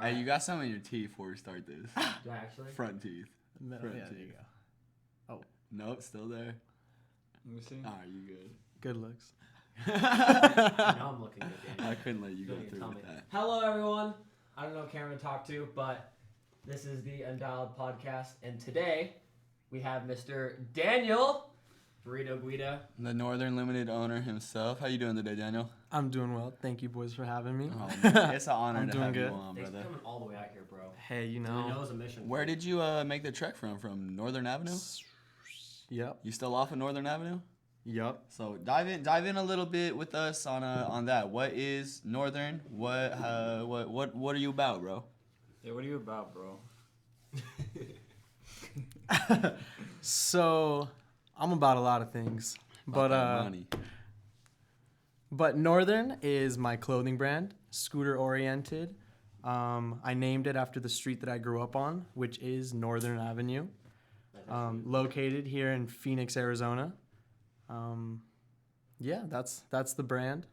Hey, you got some in your teeth before we start this. Do I actually? Front teeth. Front There teeth. you go. Oh. Nope, still there. Let me see. Alright, you good. Good looks. Now I'm looking good, Daniel. I couldn't let you go Don't even through tell with me. that. Hello, everyone. I don't know Cameron to talk to, but this is the Undialed podcast, and today we have Mr. Daniel Burrito Guida. The Northern Limited owner himself. How you doing today, Daniel? I'm doing well. Thank you, boys, for having me. Oh, man. It's an honor I'm to doing have good. you on, Thanks for brother. coming all the way out here, bro. Hey, you I know know. it's a mission. Where did you make the trek from? From Northern Avenue? Yep. You still off of Northern Avenue? Yep. So dive in a little bit with us on that. What is Northern? What are you about, bro? Yeah, what are you about, bro? So, I'm about a lot of things. About But that money. But Northern is my clothing brand, scooter oriented. I named it after the street that I grew up on, which is Northern Avenue, located here in Phoenix, Arizona. Yeah, that's the brand.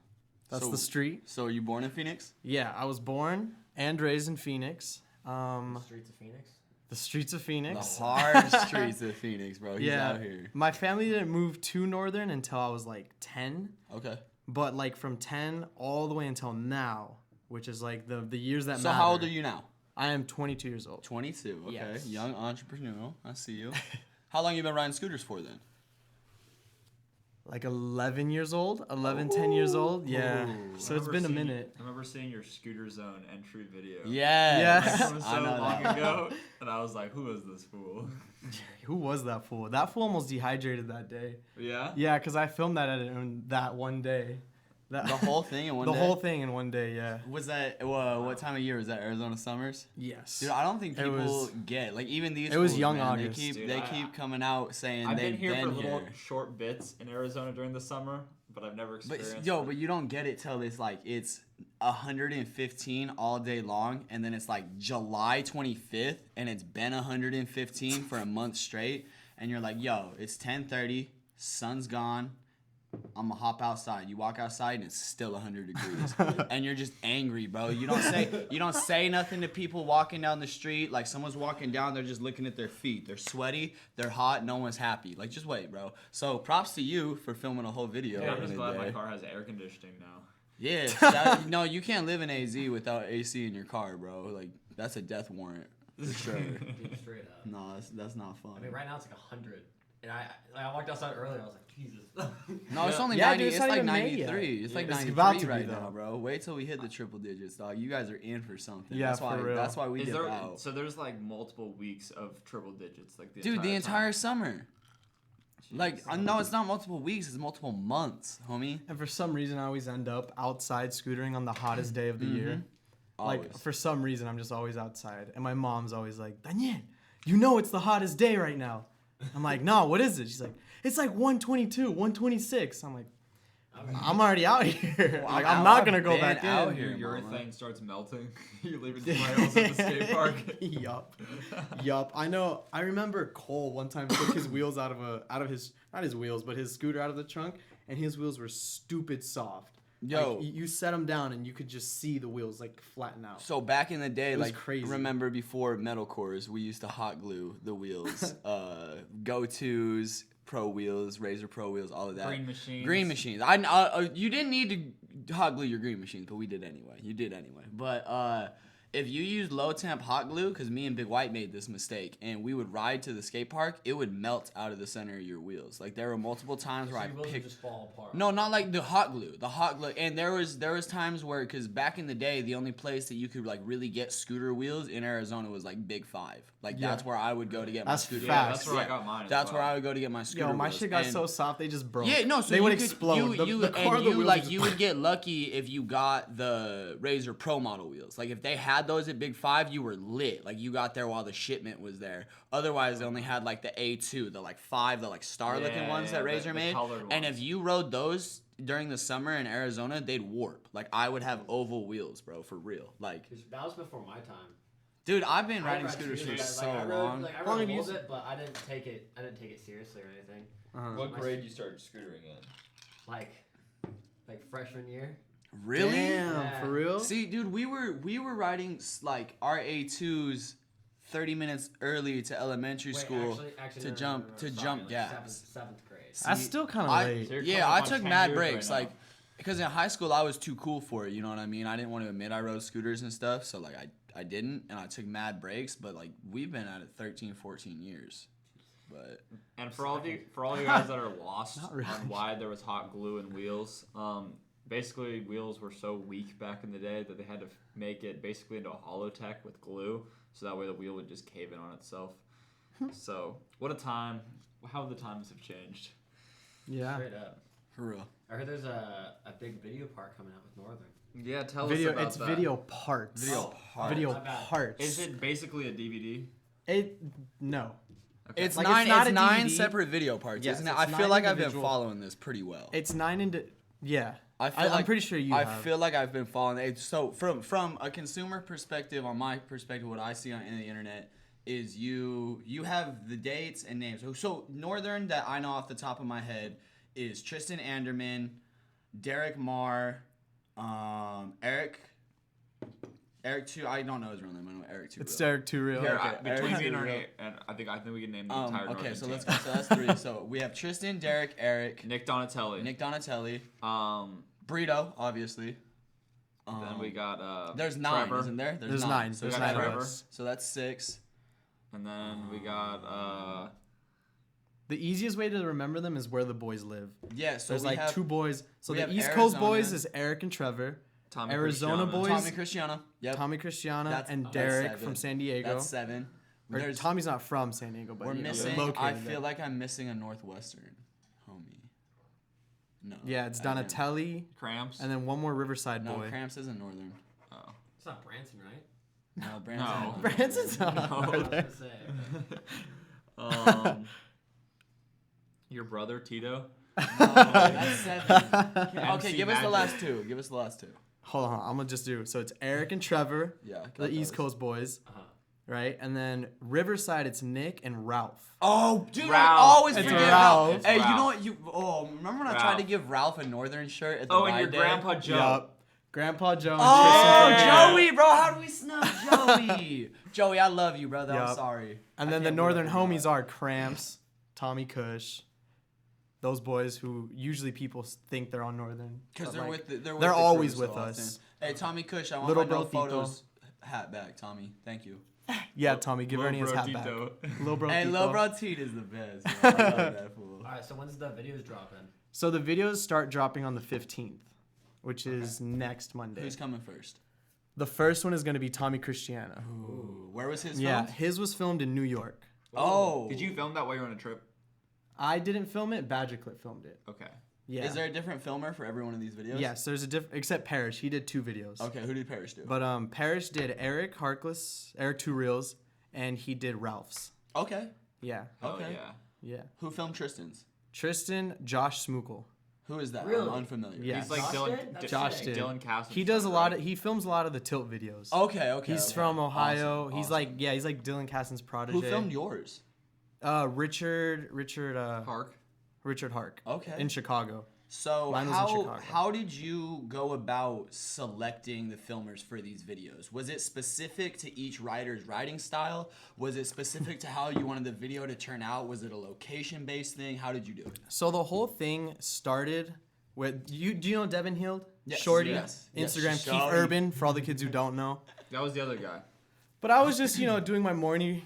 That's So- the street. So are you born in Phoenix? Yeah, I was born and raised in Phoenix. Streets of Phoenix. The streets of Phoenix. The hard streets of Phoenix, bro. He's Yeah. out here. My family didn't move to Northern until I was like 10. Okay. But like from 10 all the way until now, which is like the years that So matter. how old are you now? I am 22 years old. 22. Okay. Yes. Young entrepreneur. I see you. How long you been riding scooters for then? Like 11 years old, 10 years old. Yeah. Ooh. So it's been a minute. I remember seeing your Scooter Zone entry video. Yes. Yeah. From so I know long that. ago, and I was like, "Who is this fool?" Who was that fool? That fool almost dehydrated that day. Yeah. Yeah, because I filmed that in that one day. That, The whole thing in one the day? whole thing in one day, yeah. Was that what time of year was that? Arizona summers? Yes. Dude, I don't think It people was- get like even these. it was fools, young man, August. They keep Dude, coming out saying I've they've been here for little here. short bits in Arizona during the summer, but I've never experienced. But you don't get it till it's like it's 115 all day long, and then it's like July 25th, and it's been 115 for a month straight, and you're like, yo, it's 10:30, sun's gone. I'm gonna hop outside. You walk outside and it's still 100 degrees, and you're just angry, bro. You don't say nothing to people walking down the street. Like someone's walking down, they're just looking at their feet. They're sweaty, they're hot. No one's happy. Like just wait, bro. So props to you for filming a whole video. Yeah, I'm in just a glad my day. car has air conditioning now. Yeah, no, you can't live in AZ without AC in your car, bro. Like that's a death warrant for sure. Dude, straight up. No, that's not fun. I mean, right now it's like 100. And I walked outside earlier. I was like, Jesus. No, it's only Yeah, 90. dude, it's it's not like even May yet. 93. It's like It's 93 about to be, right though. now, bro. Wait till we hit the triple digits, dog. You guys are in for something. Yeah, that's why. for real. That's why we Is dip there, out. so there's like multiple weeks of triple digits, like the Dude, the entire time. summer. Like, no, it's not multiple weeks. It's multiple months, homie. And for some reason, I always end up outside scootering on the hottest day of the year. Like, Always. for some reason, I'm just always outside. And my mom's always like, Daniel, you know it's the hottest day right now. I'm like, no, what is it? She's like, it's like 122, 126. I'm like, I'm already out here. Like, I'm not going to go been back out in. here. Your mama. urethane starts melting. You're leaving trails at the skate park. Yup. I know. I remember Cole one time took his wheels out of his, not his wheels, but his scooter out of the trunk, and his wheels were stupid soft. Yo. Like, you set them down and you could just see the wheels like flatten out. So back in the day, was like, crazy. remember before metal cores, we used to hot glue the wheels. Go-Tos, Pro wheels, Razor Pro wheels, all of that. Green machines. You didn't need to hot glue your green machines, but we did anyway. You did anyway. But if you used low temp hot glue, because me and Big White made this mistake, and we would ride to the skate park, it would melt out of the center of your wheels. Like there were multiple times where I Your wheels would picked. just fall apart. No, not like the hot glue. The hot glue, and there was times where, because back in the day, the only place that you could like really get scooter wheels in Arizona was like Big Five. Like that's where I would go to get my That's scooter. facts. Yeah, that's where I got mine. That's where I would go to get my scooter. Yo, my wheels. shit got And- so soft they just broke. Yeah, no, so they you would could, explode. You would get lucky if you got the Razor Pro model wheels. Like if they had those at Big Five, you were lit. Like you got there while the shipment was there. Otherwise, they only had like the A2, the like 5, the like star-looking ones that Razor made. And if you rode those during the summer in Arizona, they'd warp. Like I would have oval wheels, bro, for real. Like, That was before my time. dude, I've been I riding ride scooters for like, so I rode, long. Like, I Long rode have a you little bit, but I didn't take it seriously or anything. Uh-huh. What grade you started scootering in? Like freshman year. Really? Damn, Yeah. for real? See, dude, we were riding like our A2s 30 minutes early to elementary Wait, school actually, to no, jump no, no, to sorry, jump like gaps. Seventh grade. That's See, still kind of I- late. So you're Yeah, coming I up on took 10 mad years breaks, right like, now. because in high school I was too cool for it. You know what I mean? I didn't want to admit I rode scooters and stuff, so like I didn't, and I took mad breaks. But like we've been at it 13, 14 years. But And for all you guys that are lost Not really. on why there was hot glue and wheels, basically wheels were so weak back in the day that they had to make it basically into a holotech with glue, so that way the wheel would just cave in on itself. So what a time! How the times have changed. Yeah. Straight up. for real, I heard there's a big video part coming out with Northern. Yeah, tell Video. us about It's that. video parts. Video parts. Video My bad. parts. Is it basically a DVD? No. Okay. it's Like, nine. it's not It's a nine DVD. separate video parts, Yes, isn't it? it's I feel 9 like I've been individual- following this pretty well. It's 9 into. Yeah. I'm pretty sure you I have. feel like I've been following it. So from a consumer perspective, on my perspective, what I see on the internet is you have the dates and names. So Northern that I know off the top of my head is Tristan Anderman, Derek Marr, Eric Two. I don't know his real name. I know Eric Two. It's Derek Too Real. Here, okay, between me and Eric, Ernie, and I think we can name the entire Okay, Northern so team. let's go. So that's three. So we have Tristan, Derek, Eric, Nick Donatelli. Nick Donatelli, Um, Brito, obviously. then we got There's nine, Trevor. isn't there? There's 9. So There's we got 9 of Trevor. us. So that's 6. and then we got The easiest way to remember them is where the boys live. Yeah, so There's we like have 2 boys. So we the have East Coast Arizona. boys is Eric and Trevor. Tommy Arizona Cristiano. boys. Tommy Cristiano. Yep. Tommy Cristiano That's- and that's Derek 7. from San Diego. That's 7. Or There's, Tommy's not from San Diego, but we're you know, missing. located I there. feel like I'm missing a Northwestern homie. No. Yeah, it's I don't. Donatelli, Cramps. and then one more Riverside No, boy. Cramps isn't Northern. Oh. It's not Branson, right? No, Brandon's No. not Northern. Branson's not I was over there. gonna say. Your brother Tito. No, that's 7. Okay, MC give us the Magic. last 2. Give us the last 2. Hold on, I'm gonna just do. So it's Eric and Trevor, Yeah. the East Coast boys, Uh-huh. right? And then Riverside, it's Nick and Ralph. Oh, dude, I Ralph. always It's forget Ralph. Ralph. Hey, you Ralph. know what? Remember when I tried Ralph. to give Ralph a Northern shirt at the Oh, and ride your day? grandpa Joe. Yup. Grandpa Joe. And Oh, Tristan from Joey, bro, how do we snub Joey? Joey, I love you, brother. I'm Yup. sorry. And I then the can't Northern believe I homies forgot. are Cramps, Tommy Kush, those boys who usually people think they're on Northern. Because but, they're like, with the, they're they're the always crew so with us. often. Hey, Tommy Kush, I want Little my no bro Tito. photos hat back, Tommy. Thank you. Yeah, Tommy, give Lil Ernie his Bro hat back. Tito. Lil bro Hey, Tito. Lil Bro Teed is the best. Bro. I love that fool. All right, so when's the videos dropping? So the videos start dropping on the 15th, which is next Monday. Who's coming first? The first one is going to be Tommy Cristiano. Ooh, where was his Yeah, filmed? his was filmed in New York. Oh. Did you film that while you were on a trip? I didn't film it. Badger Clip filmed it. Okay. Yeah. Is there a different filmer for every one of these videos? Yes, there's a different. Except Parrish, he did 2 videos. Okay, who did Parrish do? But Parrish did Eric Harkless, Eric Two Reels, and he did Ralph's. Okay. Yeah, Oh Okay. yeah. yeah. Who filmed Tristan's? Tristan, Josh Smookel. Who is that? Really? I'm unfamiliar. Yeah. He's like Josh Dylan. did? That's Josh sick. did. Dylan Cass. He does a lot of. He films a lot of the tilt videos. Okay, okay. He's okay. from Ohio. Awesome, He's awesome. like he's like Dylan Caston's protege. Who filmed yours? Richard Park. Richard Hark Okay. in Chicago. So Mine was in how Chicago. how did you go about selecting the filmers for these videos? Was it specific to each writer's writing style? Was it specific to how you wanted the video to turn out? Was it a location based thing? How did you do it? So the whole thing started with you. Do you know Devin Hield? Yes, Shorty. yes, yes, Instagram Keith Shorty. Urban for all the kids who don't know. That was the other guy. But I was just doing my morning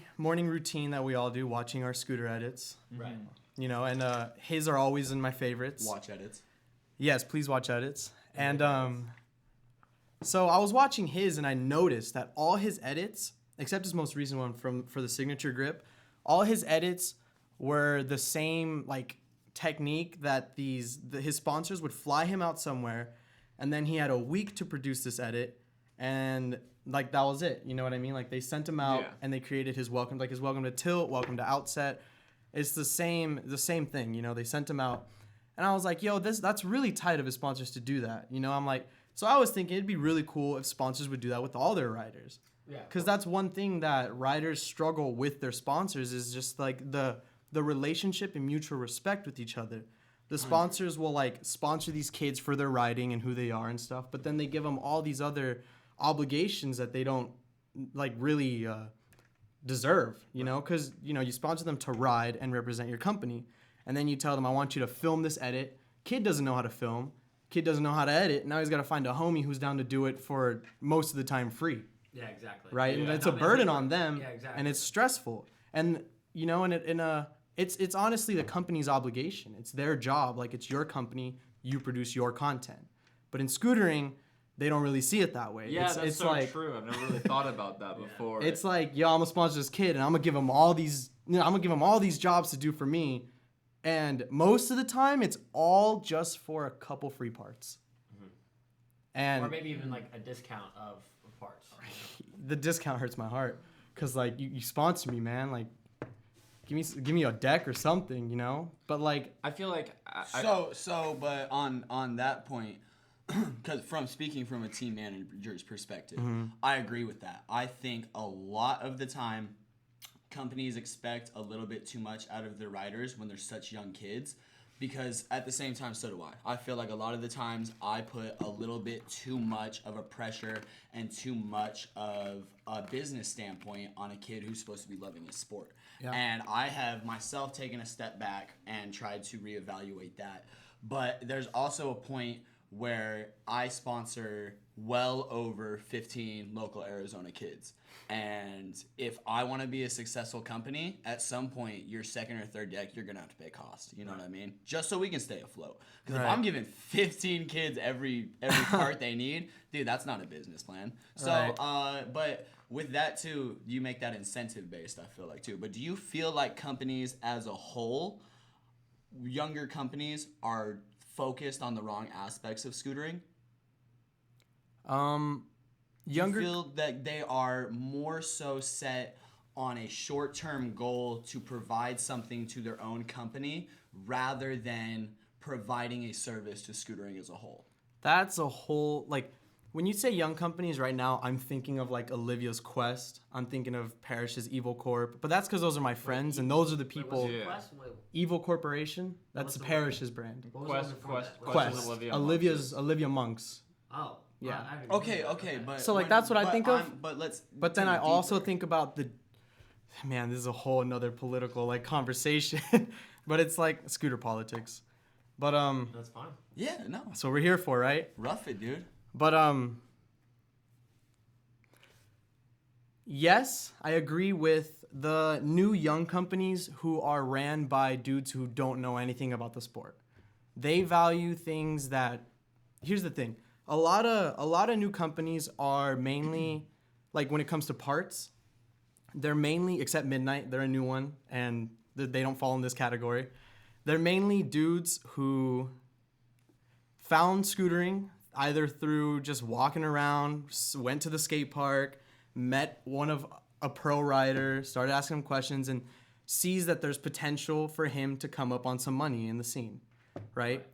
routine that we all do, watching our scooter edits. Right. And his are always in my favorites. Watch edits. Yes, please watch edits. And so I was watching his, and I noticed that all his edits, except his most recent one for the signature grip, all his edits were the same like technique that his sponsors would fly him out somewhere, and then he had a week to produce this edit, and like that was it. You know what I mean? Like they sent him out, Yeah. and they created his welcome to tilt, welcome to outset. It's the same thing. They sent him out. And I was like, yo, that's really tight of his sponsors to do that. I'm like, so I was thinking it'd be really cool if sponsors would do that with all their riders. Yeah. Because that's one thing that riders struggle with their sponsors is just like the relationship and mutual respect with each other. The sponsors will like sponsor these kids for their riding and who they are and stuff, but then they give them all these other obligations that they don't like really deserve, you know, because you sponsor them to ride and represent your company, and then you tell them, I want you to film this edit. Kid doesn't know how to film. Kid doesn't know how to edit. Now he's got to find a homie who's down to do it for most of the time free. Yeah, exactly. Right, Yeah. and it's a burden on them, Yeah, exactly. and it's stressful, and it's honestly the company's obligation. It's their job. Like, it's your company. You produce your content. But in scootering, they don't really see it that way. Yeah, it's, that's it's so like, true. I've never really thought about that before. It's like, yo, I'm gonna sponsor this kid, and I'm gonna give him all these. I'm gonna give him all these jobs to do for me, and most of the time, it's all just for a couple free parts. And or maybe even like a discount of parts. the discount hurts my heart, cause like you sponsor me, man. Like, give me a deck or something, you know. But like, I feel like But on that point, because speaking from a team manager's perspective, I agree with that. I think a lot of the time, companies expect a little bit too much out of their riders when they're such young kids, because at the same time, so do I. I feel like a lot of the times I put a little bit too much of a pressure and too much of a business standpoint on a kid who's supposed to be loving his sport. Yeah. And I have myself taken a step back and tried to reevaluate that. But there's also a point where I sponsor well over 15 local Arizona kids. And if I want to be a successful company, at some point, your second or third deck, you're going to have to pay cost. You know what I mean? Just so we can stay afloat. Because if I'm giving 15 kids every part they need, dude, that's not a business plan. So, Right. But with that, too, you make that incentive-based, I feel like, too. But do you feel like companies as a whole, younger companies, are focused on the wrong aspects of scootering? Younger. Do you feel that they are more so set on a short-term goal to provide something to their own company rather than providing a service to scootering as a whole? That's a whole, like, when you say young companies right now, I'm thinking of like Olivia's Quest. I'm thinking of Parrish's Evil Corp. But that's because those are my friends, and those are the people. Yeah. Evil Corporation. That's what's the Parrish's brand. What was the one before that? Quest. Olivia Monk's. Oh. Yeah. I didn't Okay, know. okay, but So, like, that's what I think of. But then I also deeper. think about man, this is a whole another political like conversation, but it's like scooter politics. But That's fine. Yeah, no, that's what we're here for, right? rough it, dude. But yes, I agree with the new young companies who are ran by dudes who don't know anything about the sport. They value things that, here's the thing. A lot of new companies are mainly, like, when it comes to parts, they're mainly, except Midnight, they're a new one, and they don't fall in this category. They're mainly dudes who found scootering either through just walking around, went to the skate park, met a pro rider, started asking him questions, and sees that there's potential for him to come up on some money in the scene, right?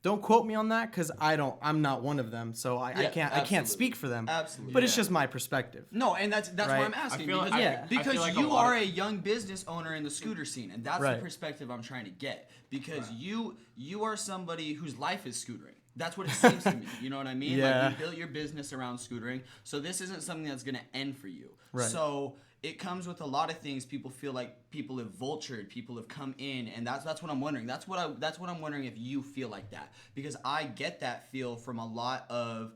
Don't quote me on that, because I'm not one of them, so I can't absolutely. speak for them. Absolutely. But it's just my perspective. No, and that's Right. why I'm asking. I feel because like- Yeah. I because feel like a you lot are of- a young business owner in the scooter scene, and that's the Right. perspective I'm trying to get. Because you are somebody whose life is scootering. That's what it seems to me. You know what I mean? Yeah. Like, you built your business around scootering, so this isn't something that's going to end for you. Right. So it comes with a lot of things. People feel like people have vultured, people have come in, and that's what I'm wondering. That's what I'm wondering if you feel like that, because I get that feel from a lot of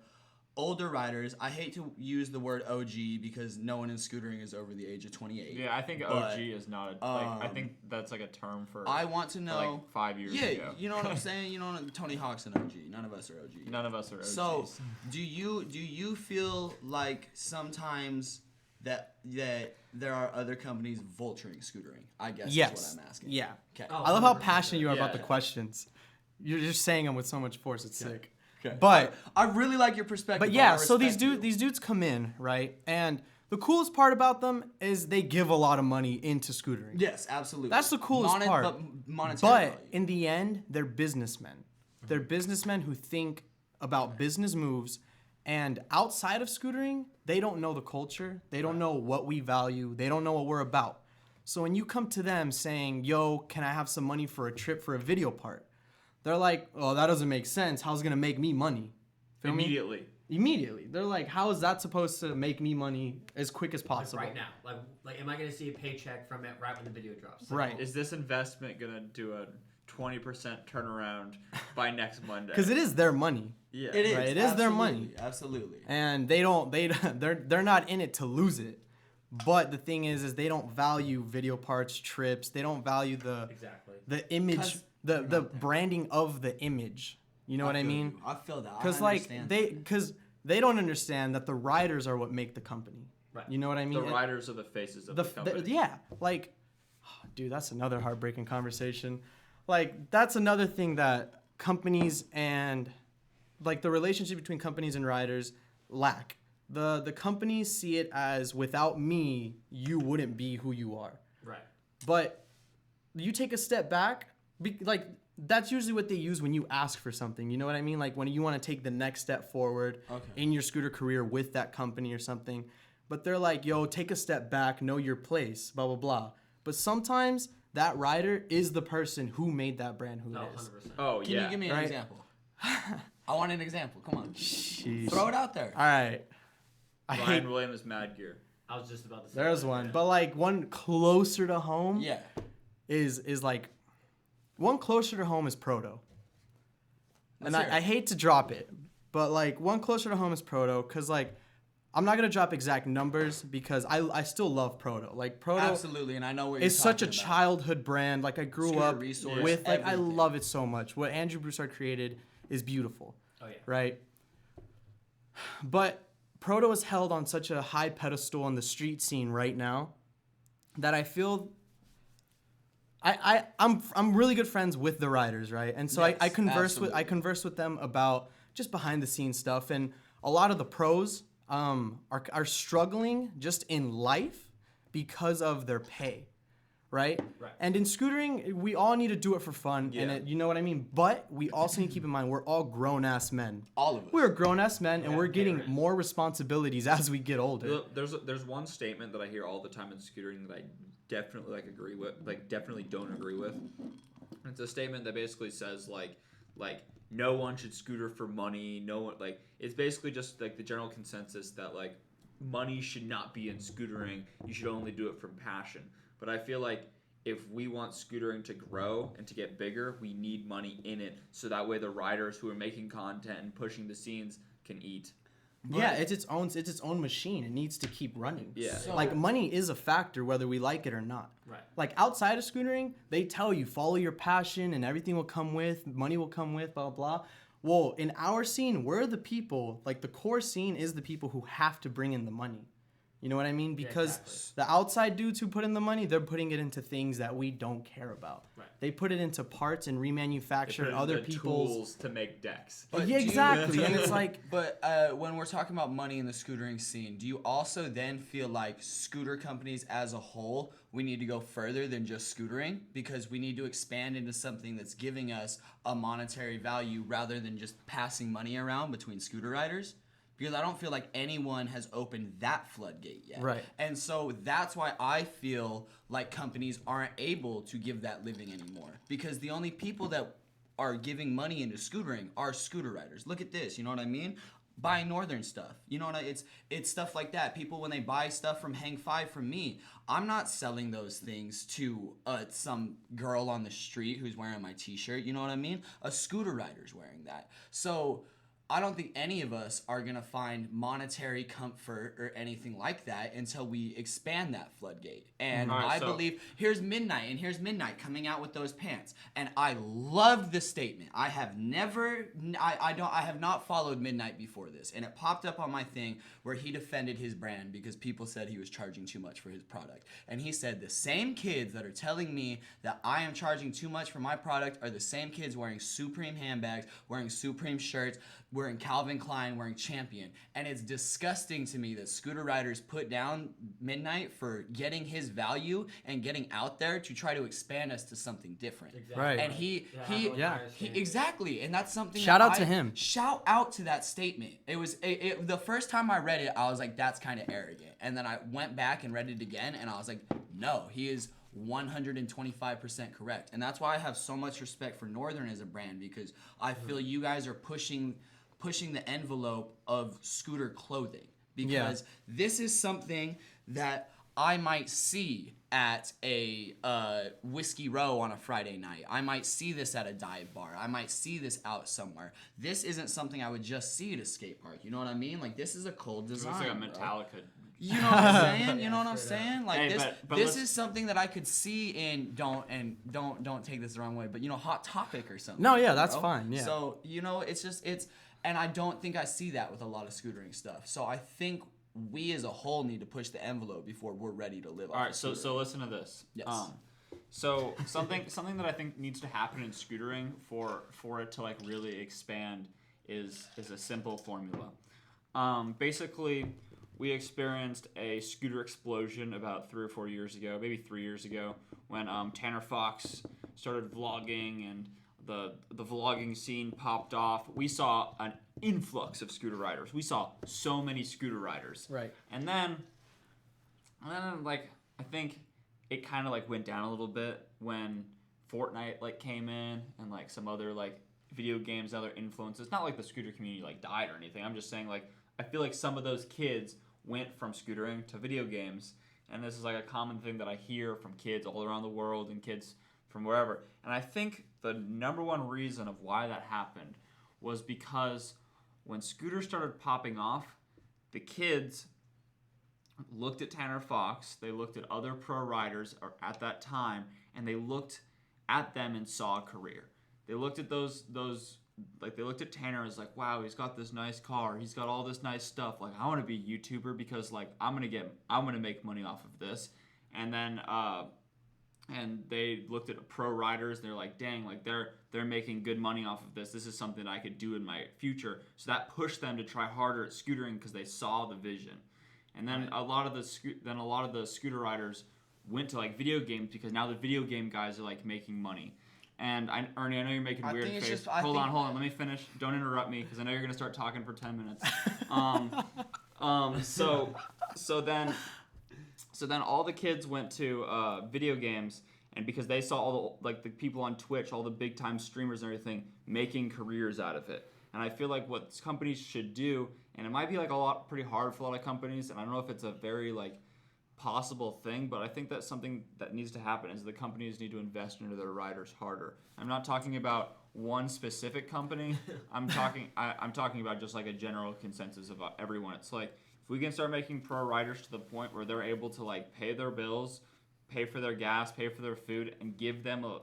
older riders. I hate to use the word OG because no one in scootering is over the age of 28. Yeah, I think But, OG is not I think that's like a term for I want to know. like 5 years yeah, ago. you know what I'm saying. You know, Tony Hawk's an OG. None of us are OG. None of us are OGs. So, do you feel like sometimes that there are other companies vulturing scootering? I guess Yes. is what I'm asking. Yeah. Okay. Oh. I love how passionate you are about Yeah. the questions. You're just saying them with so much force. It's sick. Okay. But I really like your perspective. But yeah, I so these respect you. dudes come in, right? And the coolest part about them is they give a lot of money into scootering. Yes, absolutely. That's the coolest part. But monetary But value. in the end, they're businessmen. They're businessmen who think about business moves. And outside of scootering, they don't know the culture. They don't know what we value. They don't know what we're about. So when you come to them saying, yo, can I have some money for a trip for a video part? They're like, oh, that doesn't make sense. How's it going to make me money? Feel me? Immediately. They're like, how is that supposed to make me money as quick as possible? Like right now. Like, am I going to see a paycheck from it right when the video drops? Right. Is this investment going to do a 20% turnaround by next Monday? Because it is their money. Yeah. It is. Right? It is their money. Absolutely. And they're not in it to lose it. But the thing is they don't value video parts, trips. They don't value the image, the branding of the image. You know what I mean? I feel that. Because they don't understand that the riders are what make the company. Right. You know what I mean? The riders are the faces of the company. Yeah. Like, dude, that's another heartbreaking conversation. Like, that's another thing that companies and, like, the relationship between companies and riders lack. The companies see it as, without me, you wouldn't be who you are. Right. But you take a step back, like, that's usually what they use when you ask for something. You know what I mean? Like when you want to take the next step forward in your scooter career with that company or something. But they're like, yo, take a step back, know your place, blah, blah, blah. But sometimes that rider is the person who made that brand who it is. 100%. Oh, Can you give me an example? I want an example. Come on. Sheesh. Throw it out there. All right. Ryan Williams, Mad Gear. I was just about to say There's one. But like one closer to home is like, one closer to home is Proto. And I hate to drop it, but like one closer to home is Proto because like I'm not gonna drop exact numbers because I still love Proto. Like Proto, absolutely, and I know what you're it's such a talking about. childhood brand. Like I grew Scooter up resource, with. Like I everything. love it so much. What Andrew Broussard created is beautiful. Oh yeah. Right. But Proto is held on such a high pedestal on the street scene right now that I feel. I'm really good friends with the riders, right? And so Yes, I converse with them about just behind the scenes stuff, and a lot of the pros are struggling just in life because of their pay, right? Right. And in scootering, we all need to do it for fun, and you know what I mean. But we also need to keep in mind we're all grown ass men. All of us. We're grown ass men, and we're getting more responsibilities as we get older. There's one statement that I hear all the time in scootering that I definitely agree with, definitely don't agree with. It's a statement that basically says like no one should scooter for money. No one, like, it's basically just like the general consensus that like money should not be in scootering. You should only do it from passion. But I feel like if we want scootering to grow and to get bigger, we need money in it so that way the riders who are making content and pushing the scenes can eat. Yeah, it's its own machine. It needs to keep running. Yeah. So- Like money is a factor whether we like it or not. Right. Like outside of scootering, they tell you follow your passion and everything will come with, money will come with, blah blah blah. Well, in our scene, we're the people, like the core scene is the people who have to bring in the money. You know what I mean? Because exactly. the outside dudes who put in the money, they're putting it into things that we don't care about. Right. They put it into parts and remanufacture other people's tools to make decks. But yeah, do you- exactly. And it's like But when we're talking about money in the scootering scene, do you also then feel like scooter companies as a whole, we need to go further than just scootering because we need to expand into something that's giving us a monetary value rather than just passing money around between scooter riders? Because I don't feel like anyone has opened that floodgate yet. Right. And so that's why I feel like companies aren't able to give that living anymore. Because the only people that are giving money into scootering are scooter riders. Look at this, you know what I mean? Buying Northern stuff. You know what it's stuff like that. People, when they buy stuff from Hang 5 from me, I'm not selling those things to some girl on the street who's wearing my t-shirt. You know what I mean? A scooter rider's wearing that. So I don't think any of us are going to find monetary comfort or anything like that until we expand that floodgate. And Alright, I believe, here's Midnight coming out with those pants. And I love the statement. I have not followed Midnight before this. And it popped up on my thing where he defended his brand because people said he was charging too much for his product. And he said the same kids that are telling me that I am charging too much for my product are the same kids wearing Supreme handbags, wearing Supreme shirts, wearing Calvin Klein, wearing Champion. And it's disgusting to me that scooter riders put down Midnight for getting his value and getting out there to try to expand us to something different. Exactly. Right. And he exactly, and that's something. Shout that out to him. Shout out to that statement. It was the first time I read it, I was like, that's kind of arrogant. And then I went back and read it again, and I was like, no, he is 125% correct. And that's why I have so much respect for Northern as a brand, because I feel you guys are pushing the envelope of scooter clothing, because this is something that I might see at a Whiskey Row on a Friday night. I might see this at a dive bar. I might see this out somewhere. This isn't something I would just see at a skate park. You know what I mean? Like, this is a cold It design. looks like a bro. Metallica. You know what I'm saying? You know what I'm straight up. saying? Like, Hey, this but this let's- is something that I could see in don't take this the wrong way, but Hot Topic or something. No, yeah, that's bro. fine, yeah. So, and I don't think I see that with a lot of scootering stuff. So I think we as a whole need to push the envelope before we're ready to live. All right, so listen to this. Yes. So something that I think needs to happen in scootering for it to like really expand is a simple formula. Basically, we experienced a scooter explosion about 3 or 4 years ago, maybe 3 years ago, when Tanner Fox started vlogging and the vlogging scene popped off. We saw an influx of scooter riders. We saw so many scooter riders. Right. And then like I think it kind of like went down a little bit when Fortnite like came in and like some other like video games and other influences. Not like the scooter community like died or anything. I'm just saying like I feel like some of those kids went from scootering to video games, and this is like a common thing that I hear from kids all around the world and kids from wherever. And I think the number one reason of why that happened was because when scooters started popping off, the kids looked at Tanner Fox, they looked at other pro riders at that time, and they looked at them and saw a career. They looked at those like they looked at Tanner as like, wow, he's got this nice car, he's got all this nice stuff. Like, I want to be a YouTuber because like I'm gonna make money off of this. And then and they looked at pro riders and they're like, dang, like they're making good money off of this. This is something I could do in my future. So that pushed them to try harder at scootering because they saw the vision. And then a lot of the scooter riders went to like video games because now the video game guys are like making money. And Ernie, I know you're making a weird face. Hold on, let me finish. Don't interrupt me because I know you're gonna start talking for 10 minutes. So then all the kids went to video games, and because they saw all the people on Twitch, all the big time streamers and everything making careers out of it. And I feel like what companies should do, and it might be like pretty hard for a lot of companies, and I don't know if it's a very like possible thing, but I think that's something that needs to happen is the companies need to invest into their riders harder. I'm not talking about one specific company. I'm talking about just like a general consensus of everyone. It's like if we can start making pro riders to the point where they're able to like pay their bills, pay for their gas, pay for their food, and give them a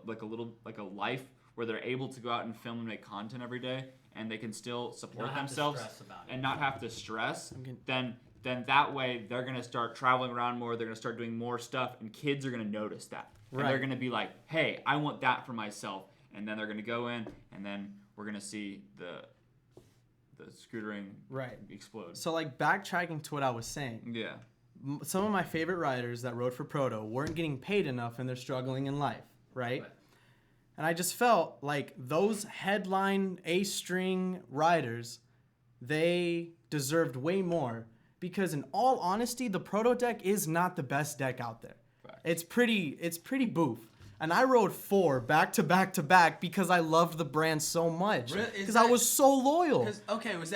life where they're able to go out and film and make content every day, and they can still support themselves and not have to stress, then that way they're going to start traveling around more, they're going to start doing more stuff, and kids are going to notice that. And they're going to be like, hey, I want that for myself. And then they're going to go in, and then we're going to see the scootering explode. So like backtracking to what I was saying. Yeah. Some of my favorite riders that rode for Proto weren't getting paid enough and they're struggling in life, right? And I just felt like those headline A-string riders, they deserved way more. Because in all honesty, the Proto deck is not the best deck out there. Right. It's pretty boof. And I rode 4 back to back to back because I loved the brand so much. Because I was so loyal.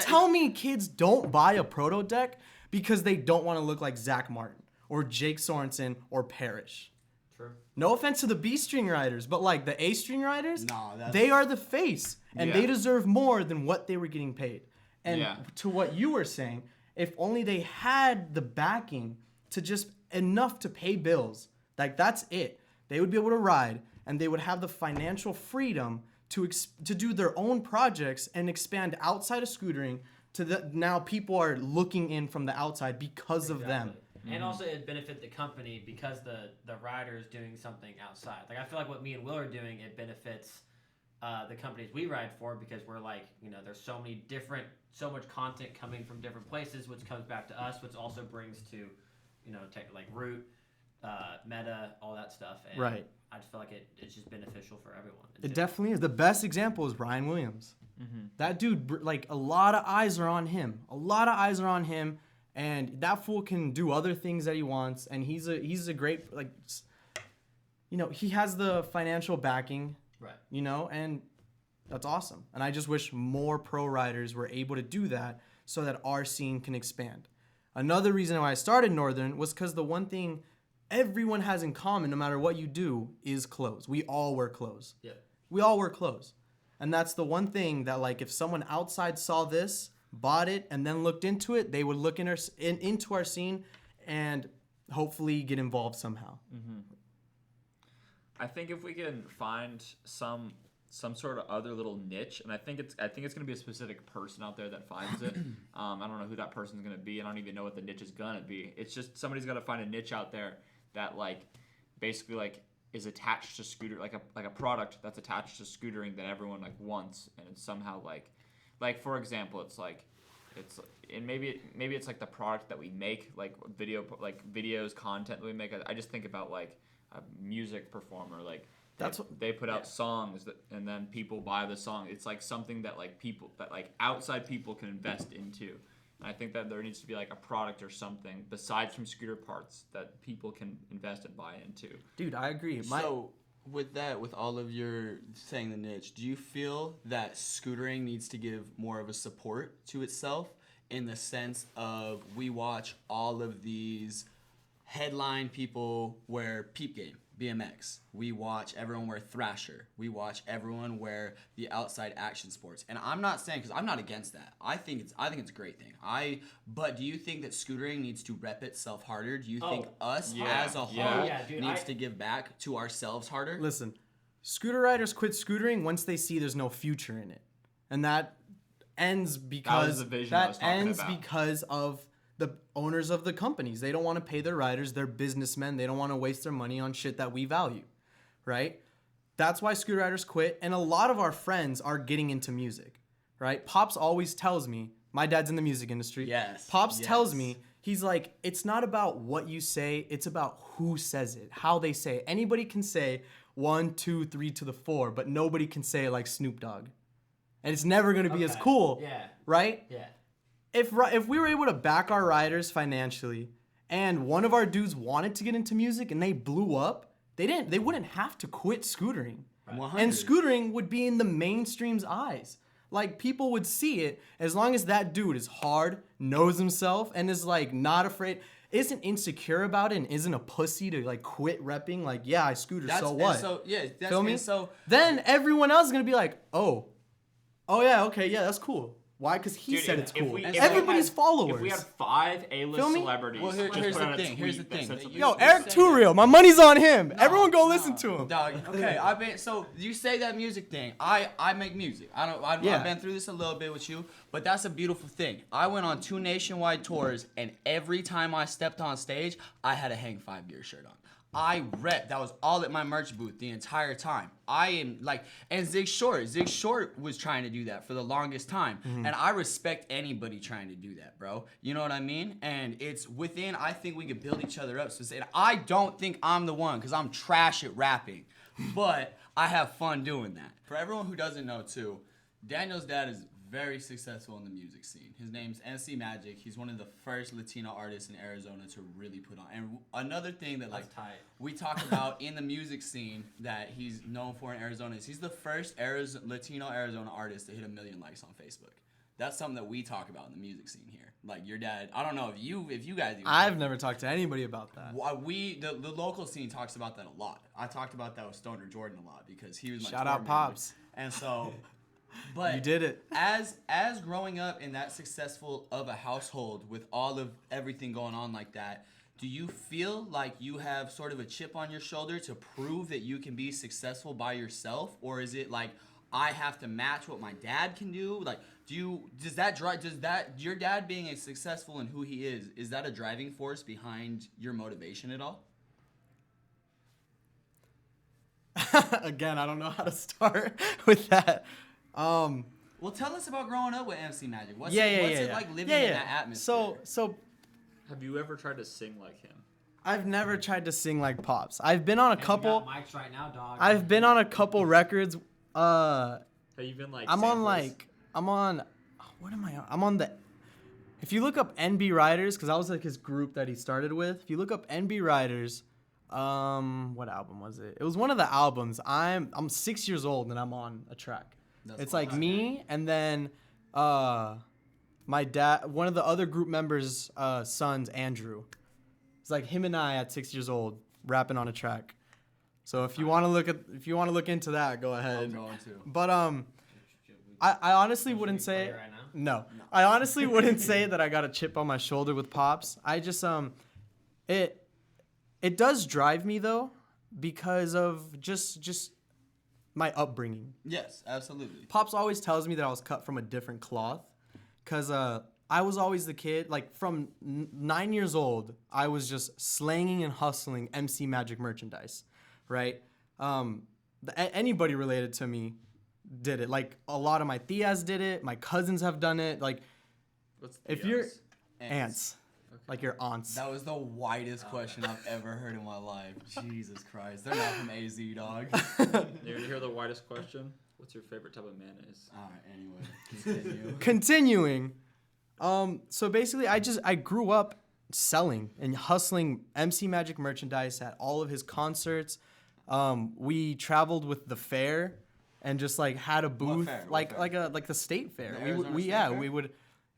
Tell me kids don't buy a Proto deck because they don't want to look like Zach Martin or Jake Sorensen or Parrish. True. No offense to the B-string riders, but like the A-string riders, they are the face. And they deserve more than what they were getting paid. And to what you were saying, if only they had the backing to just enough to pay bills, like that's it. They would be able to ride, and they would have the financial freedom to do their own projects and expand outside of scootering. Now people are looking in from the outside because of them. And also it'd benefit the company because the rider is doing something outside. Like I feel like what me and Will are doing, it benefits the companies we ride for because we're like, there's so much content coming from different places, which comes back to us, which also brings to, like Root, Meta, all that stuff. And right. I just feel like it's just beneficial for everyone. It definitely is. The best example is Ryan Williams. Mm-hmm. That dude, like a lot of eyes are on him. And that fool can do other things that he wants. And he's a great, like, he has the financial backing, Right. and that's awesome. And I just wish more pro riders were able to do that so that our scene can expand. Another reason why I started Northern was because the one thing everyone has in common, no matter what you do, is clothes. We all wear clothes. Yeah. We all wear clothes. And that's the one thing that, like, if someone outside saw this, bought it, and then looked into it, they would look into our scene and hopefully get involved somehow. I think if we can find some sort of other little niche, and I think it's gonna be a specific person out there that finds it. I don't know who that person's gonna be. I don't even know what the niche is gonna be. It's just somebody's gotta find a niche out there that basically is attached to scooter, like a product that's attached to scootering that everyone wants, and it's somehow like for example, and maybe it's like the product that we make, videos, content that we make. I just think about a music performer, they put out songs and then people buy the song. It's something that outside people can invest into. And I think that there needs to be a product or something besides from scooter parts that people can invest and buy into. Dude, I agree. So with all of your saying the niche, do you feel that scootering needs to give more of a support to itself in the sense of we watch all of these headline people wear Peep Game, BMX. We watch everyone wear Thrasher. We watch everyone wear the outside action sports. And I'm not saying, because I'm not against that. I think it's a great thing. But do you think that scootering needs to rep itself harder? Do you think us as a whole needs to give back to ourselves harder? Listen, scooter riders quit scootering once they see there's no future in it. And that ends because of the owners of the companies. They don't want to pay their riders. They're businessmen. They don't want to waste their money on shit that we value, right? That's why scooter riders quit. And a lot of our friends are getting into music, right? Pops always tells me, my dad's in the music industry. Yes. Pops tells me, he's like, it's not about what you say. It's about who says it, how they say it. Anybody can say 1, 2, 3 to the 4, but nobody can say it like Snoop Dogg. And it's never going to be as cool, right? Yeah. If we were able to back our riders financially and one of our dudes wanted to get into music and they blew up, they wouldn't have to quit scootering. Right. And scootering would be in the mainstream's eyes. People would see it as long as that dude is hard, knows himself, and is not afraid, isn't insecure about it, and isn't a pussy to quit repping. I scooter, so what? Feel me? Then everyone else is gonna be like, oh yeah, okay, yeah, that's cool. Why? Because he said it's cool. Everybody's followers. If we had 5 A-list celebrities, well, here's the thing. Yo, Eric Turio, my money's on him. Everyone go listen to him. Dog, okay, so you say that music thing. I make music. I've been through this a little bit with you, but that's a beautiful thing. I went on 2 nationwide tours, and every time I stepped on stage, I had a Hang 5 Gear shirt on. I rep. That was all at my merch booth the entire time. And Zig Short was trying to do that for the longest time. Mm-hmm. And I respect anybody trying to do that, bro. You know what I mean? And it's within, I think we could build each other up. So I don't think I'm the one, because I'm trash at rapping. But I have fun doing that. For everyone who doesn't know too, Daniel's dad is very successful in the music scene. His name's NC Magic. He's one of the first Latino artists in Arizona to really put on. And another thing that we talk about in the music scene that he's known for in Arizona is he's the first Latino Arizona artist to hit 1 million likes on Facebook. That's something that we talk about in the music scene here. Your dad, I don't know if you guys even I've never talked to anybody about that. The local scene talks about that a lot. I talked about that with Stoner Jordan a lot because he was my shout out Pops. And so but you did it. As growing up in that successful of a household with all of everything going on like that, do you feel like you have sort of a chip on your shoulder to prove that you can be successful by yourself? Or is it I have to match what my dad can do? Does that your dad being as successful in who he is that a driving force behind your motivation at all? Again, I don't know how to start with that. Well, tell us about growing up with MC Magic. What's it like living in that atmosphere? So, have you ever tried to sing like him? I've never tried to sing like Pops. I've been on a couple. You got mics right now, dog. I've been on a couple records. Have you been like? I'm on. What am I on? I'm on the. If you look up NB Riders, because I was his group that he started with. If you look up NB Riders, What album was it? It was one of the albums. I'm 6 years old and I'm on a track. It's like me and then my dad, one of the other group members' sons, Andrew. It's like him and I at 6 years old rapping on a track. So if you want to look into that, go ahead. I'm going to. But I honestly wouldn't say Play it right now? no. I honestly wouldn't say that I got a chip on my shoulder with Pops. I just it does drive me though because of just my upbringing. Yes, absolutely. Pops always tells me that I was cut from a different cloth cuz I was always the kid like from 9 years old, I was just slanging and hustling MC Magic merchandise, right? Anybody related to me did it. Like a lot of my tias did it, my cousins have done it. Like What's if the you're odds? aunts, like your aunts. That was the whitest question I've ever heard in my life. Jesus Christ. They're not from AZ, dog. You hear the widest question? What's your favorite type of mayonnaise? All right, anyway. Continue. Continuing. So basically I grew up selling and hustling MC Magic merchandise at all of his concerts. We traveled with the fair and just like had a booth fair? What like fair? like the state fair. The We Arizona we State yeah, Fair?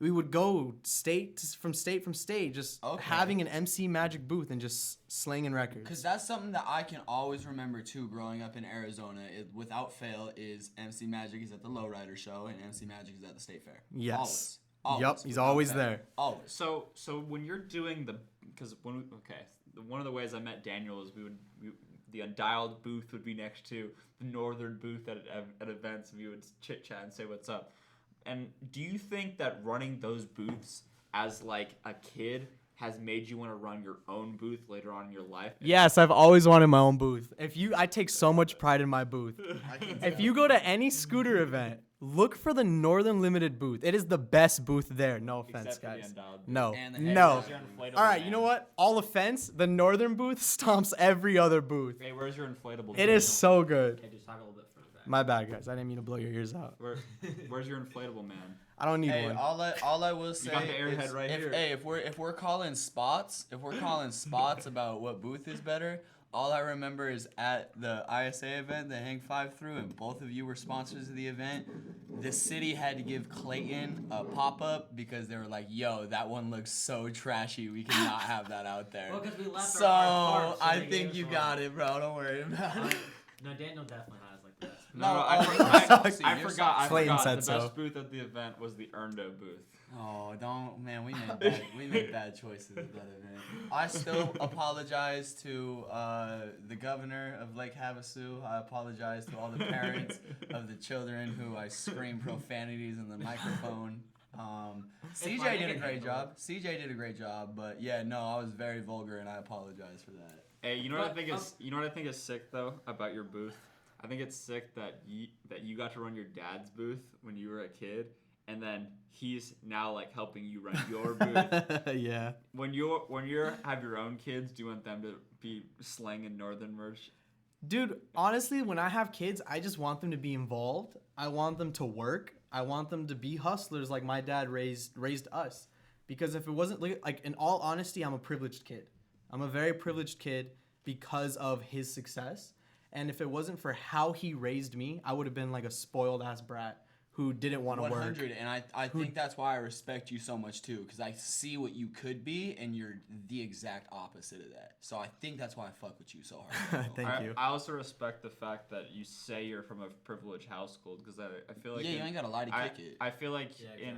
we would go state from state just Okay. having an MC Magic booth and just slinging records. Because that's something that I can always remember too growing up in Arizona. Without fail is MC Magic is at the Lowrider show and MC Magic is at the state fair. Yes. Always. Yup, he's without always fail. there. Always. So when you're doing one of the ways I met Daniel is the Undialed booth would be next to the Northern booth at events. We would chit chat and say what's up. And do you think that running those booths as like a kid has made you want to run your own booth later on in your life? Yes, I've always wanted my own booth. I take so much pride in my booth. If you go to any scooter event, look for the Northern Limited booth. It is the best booth there. No offense, Except for the guys. Undialed booth. No, And the no. Where's your inflatable All right, man? you know what? All offense, the Northern booth stomps every other booth. Hey, where's your inflatable? It man? is so good. Okay, just talk a little bit further back. My bad, guys. I didn't mean to blow your ears out. Where's your inflatable man? I don't need Hey, one. all I will say got the airhead is right here. if we're calling spots about what booth is better, all I remember is at the ISA event, the Hang 5 Through, and both of you were sponsors of the event. The city had to give Clayton a pop-up because they were like, yo, that one looks so trashy. We cannot have that out there. Well, 'cause we left So our tarp, so I they gave think us you one. got it, bro. Don't worry about it. No, Daniel definitely has like this. I you're forgot. Clayton said The so. best booth at the event was the Erndo booth. Oh, don't, man, we made bad choices at that event. I still apologize to the governor of Lake Havasu. I apologize to all the parents of the children who I scream profanities in the microphone. CJ did a great job. CJ did a great job, but yeah, no, I was very vulgar and I apologize for that. Hey, you know what I But, think is sick though about your booth? I think it's sick that you got to run your dad's booth when you were a kid, and then he's now like helping you run your booth. Yeah. When you have your own kids, do you want them to be slanging Northern merch? Dude, honestly, when I have kids, I just want them to be involved. I want them to work. I want them to be hustlers like my dad raised us. Because if it wasn't like in all honesty, I'm a privileged kid. I'm a very privileged kid because of his success. And if it wasn't for how he raised me, I would have been like a spoiled ass brat who didn't want to work. 100, and I think that's why I respect you so much too, because I see what you could be, and you're the exact opposite of that. So I think that's why I fuck with you so hard. Thank you. I also respect the fact that you say you're from a privileged household, because I feel like Yeah, you ain't gotta lie to kick it. I feel like Yeah,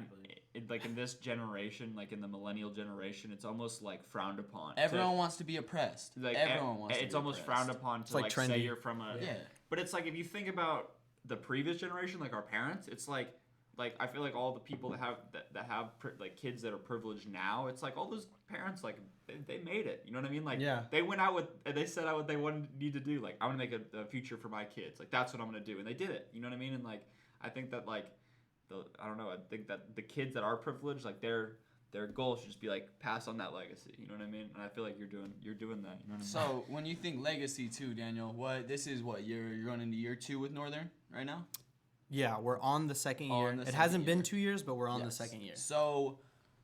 exactly. in this generation, like in the millennial generation, it's almost like frowned upon. Everyone wants to be oppressed. Like Everyone wants to it's be almost oppressed. frowned upon to like like say trendy. you're from a. Yeah. But it's like if you think about the previous generation, like our parents, it's like I feel like all the people that have like kids that are privileged now, it's like all those parents like they made it. You know what I mean? Like Yeah. they went out with they set out what they need to do. Like I'm gonna make a future for my kids. Like that's what I'm gonna do, and they did it. You know what I mean? And like I think that like I don't know. I think that the kids that are privileged, like their goal should just be like pass on that legacy. You know what I mean? And I feel like you're doing that. You know what I mean? So when you think legacy too, Daniel, you're going into year 2 with Northern right now? Yeah, we're on the second Oh, year. in the It second hasn't been year. 2 years, but we're on the Yes. second year. So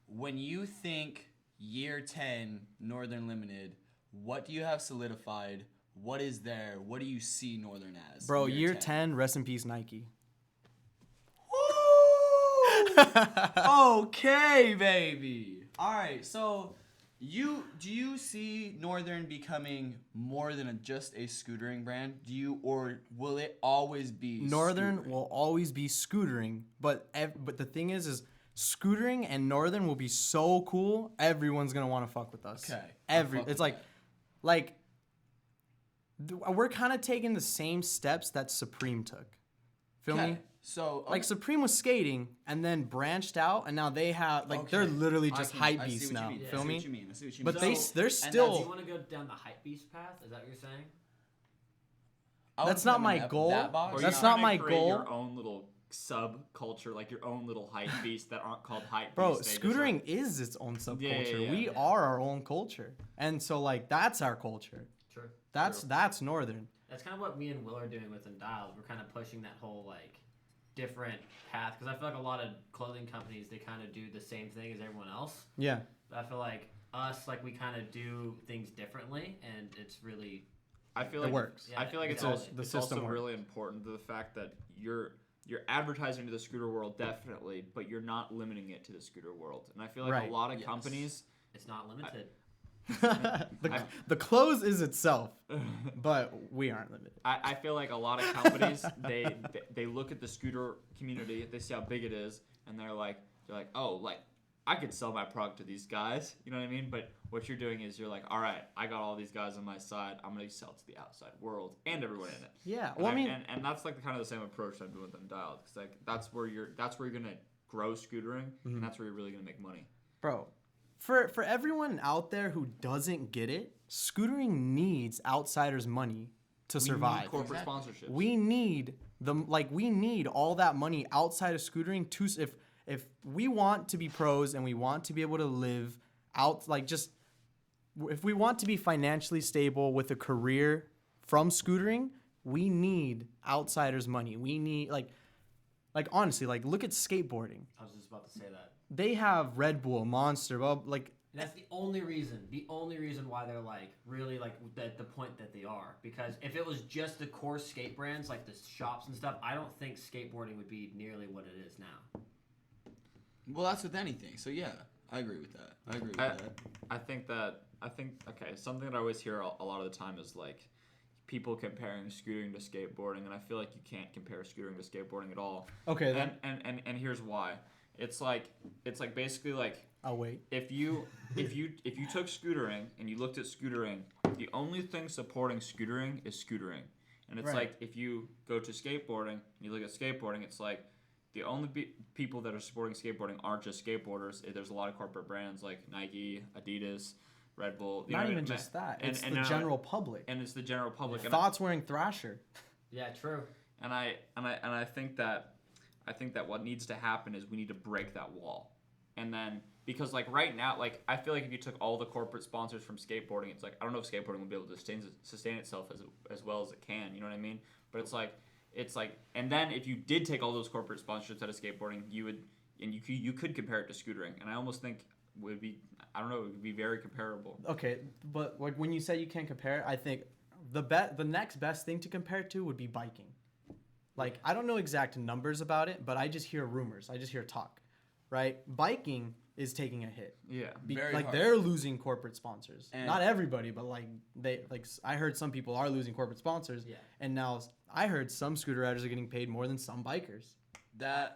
when you think year 10 Northern Limited, what do you have solidified? What is there? What do you see Northern as? Bro, year 10, rest in peace, Nike. Okay, baby. All right, so do you see Northern becoming more than just a scootering brand? Or will it always be Northern scootering? will always be scootering, but the thing is scootering and Northern will be so cool. Everyone's gonna want to fuck with us. Okay, It's like we're kind of taking the same steps that Supreme took. Feel me? So Like Supreme was skating and then branched out, and now they have they're literally just hype beasts now. I Feel see me? what you mean. I see what you But mean. they're Do still. you want to go down the hype beast path? Is that what you're saying? I That's would not put them my in goal. that box. Or That's you're not trying my to create goal. Your own little subculture, like your own little hype beasts that aren't called hype Bro, beasts. scootering is its own subculture. yeah. We are our own culture, and so that's our culture. True. That's Northern. That's kind of what me and Will are doing with Undialed. We're kind of pushing that whole different path because I feel like a lot of clothing companies they kind of do the same thing as everyone else. Yeah. But I feel like us we kind of do things differently, and it's really I feel It like works. Yeah, I feel like it's exactly. also, The it's system also works. really important to the fact that you're advertising to the scooter world definitely, but you're not limiting it to the scooter world. And I feel like Right. a lot of Yes. companies it's not limited. the clothes is itself, but we aren't limited. I feel like a lot of companies they look at the scooter community, they see how big it is, and they're like, oh, I could sell my product to these guys, you know what I mean? But what you're doing is you're like, all right, I got all these guys on my side, I'm gonna sell to the outside world and everyone in it. Yeah. And Well, I mean, and that's kind of the same approach I'm doing with Undialed, because that's where you're gonna grow scootering, and that's where you're really gonna make money. bro, for everyone out there who doesn't get it, scootering needs outsiders' money to We survive. need corporate sponsorships. We need we need all that money outside of scootering to if we want to be pros and we want to be able to live out if we want to be financially stable with a career from scootering, we need outsiders' money. We need honestly, look at skateboarding. I was just about to say that. They have Red Bull, Monster, And that's the only reason why they're really the point that they are. Because if it was just the core skate brands like the shops and stuff, I don't think skateboarding would be nearly what it is now. Well, that's with anything. So yeah, I agree with that. I think something that I always hear a lot of the time is people comparing scootering to skateboarding, and I feel like you can't compare scootering to skateboarding at all. Okay, then. And here's why. It's basically I'll wait. if you took scootering and you looked at scootering, the only thing supporting scootering is scootering. And it's Right. if you go to skateboarding and you look at skateboarding, it's the only people that are supporting skateboarding aren't just skateboarders. There's a lot of corporate brands like Nike, Adidas, Red Bull. Not even just that. It's the general public. And it's the general public. And Thoughts wearing Thrasher. Yeah, true. I think that what needs to happen is we need to break that wall. And then because right now, I feel like if you took all the corporate sponsors from skateboarding, it's I don't know if skateboarding will be able to sustain itself as well as it can, you know what I mean? But it's and then if you did take all those corporate sponsorships out of skateboarding, you could compare it to scootering. And I almost think it would be very comparable. Okay, but when you say you can't compare, I think the next best thing to compare it to would be biking. I don't know exact numbers about it, but I just hear rumors. I just hear talk, right? Biking is taking a hit. Yeah. Very hard. They're losing corporate sponsors. And- Not everybody, but I heard some people are losing corporate sponsors. Yeah. And now I heard some scooter riders are getting paid more than some bikers. Yeah,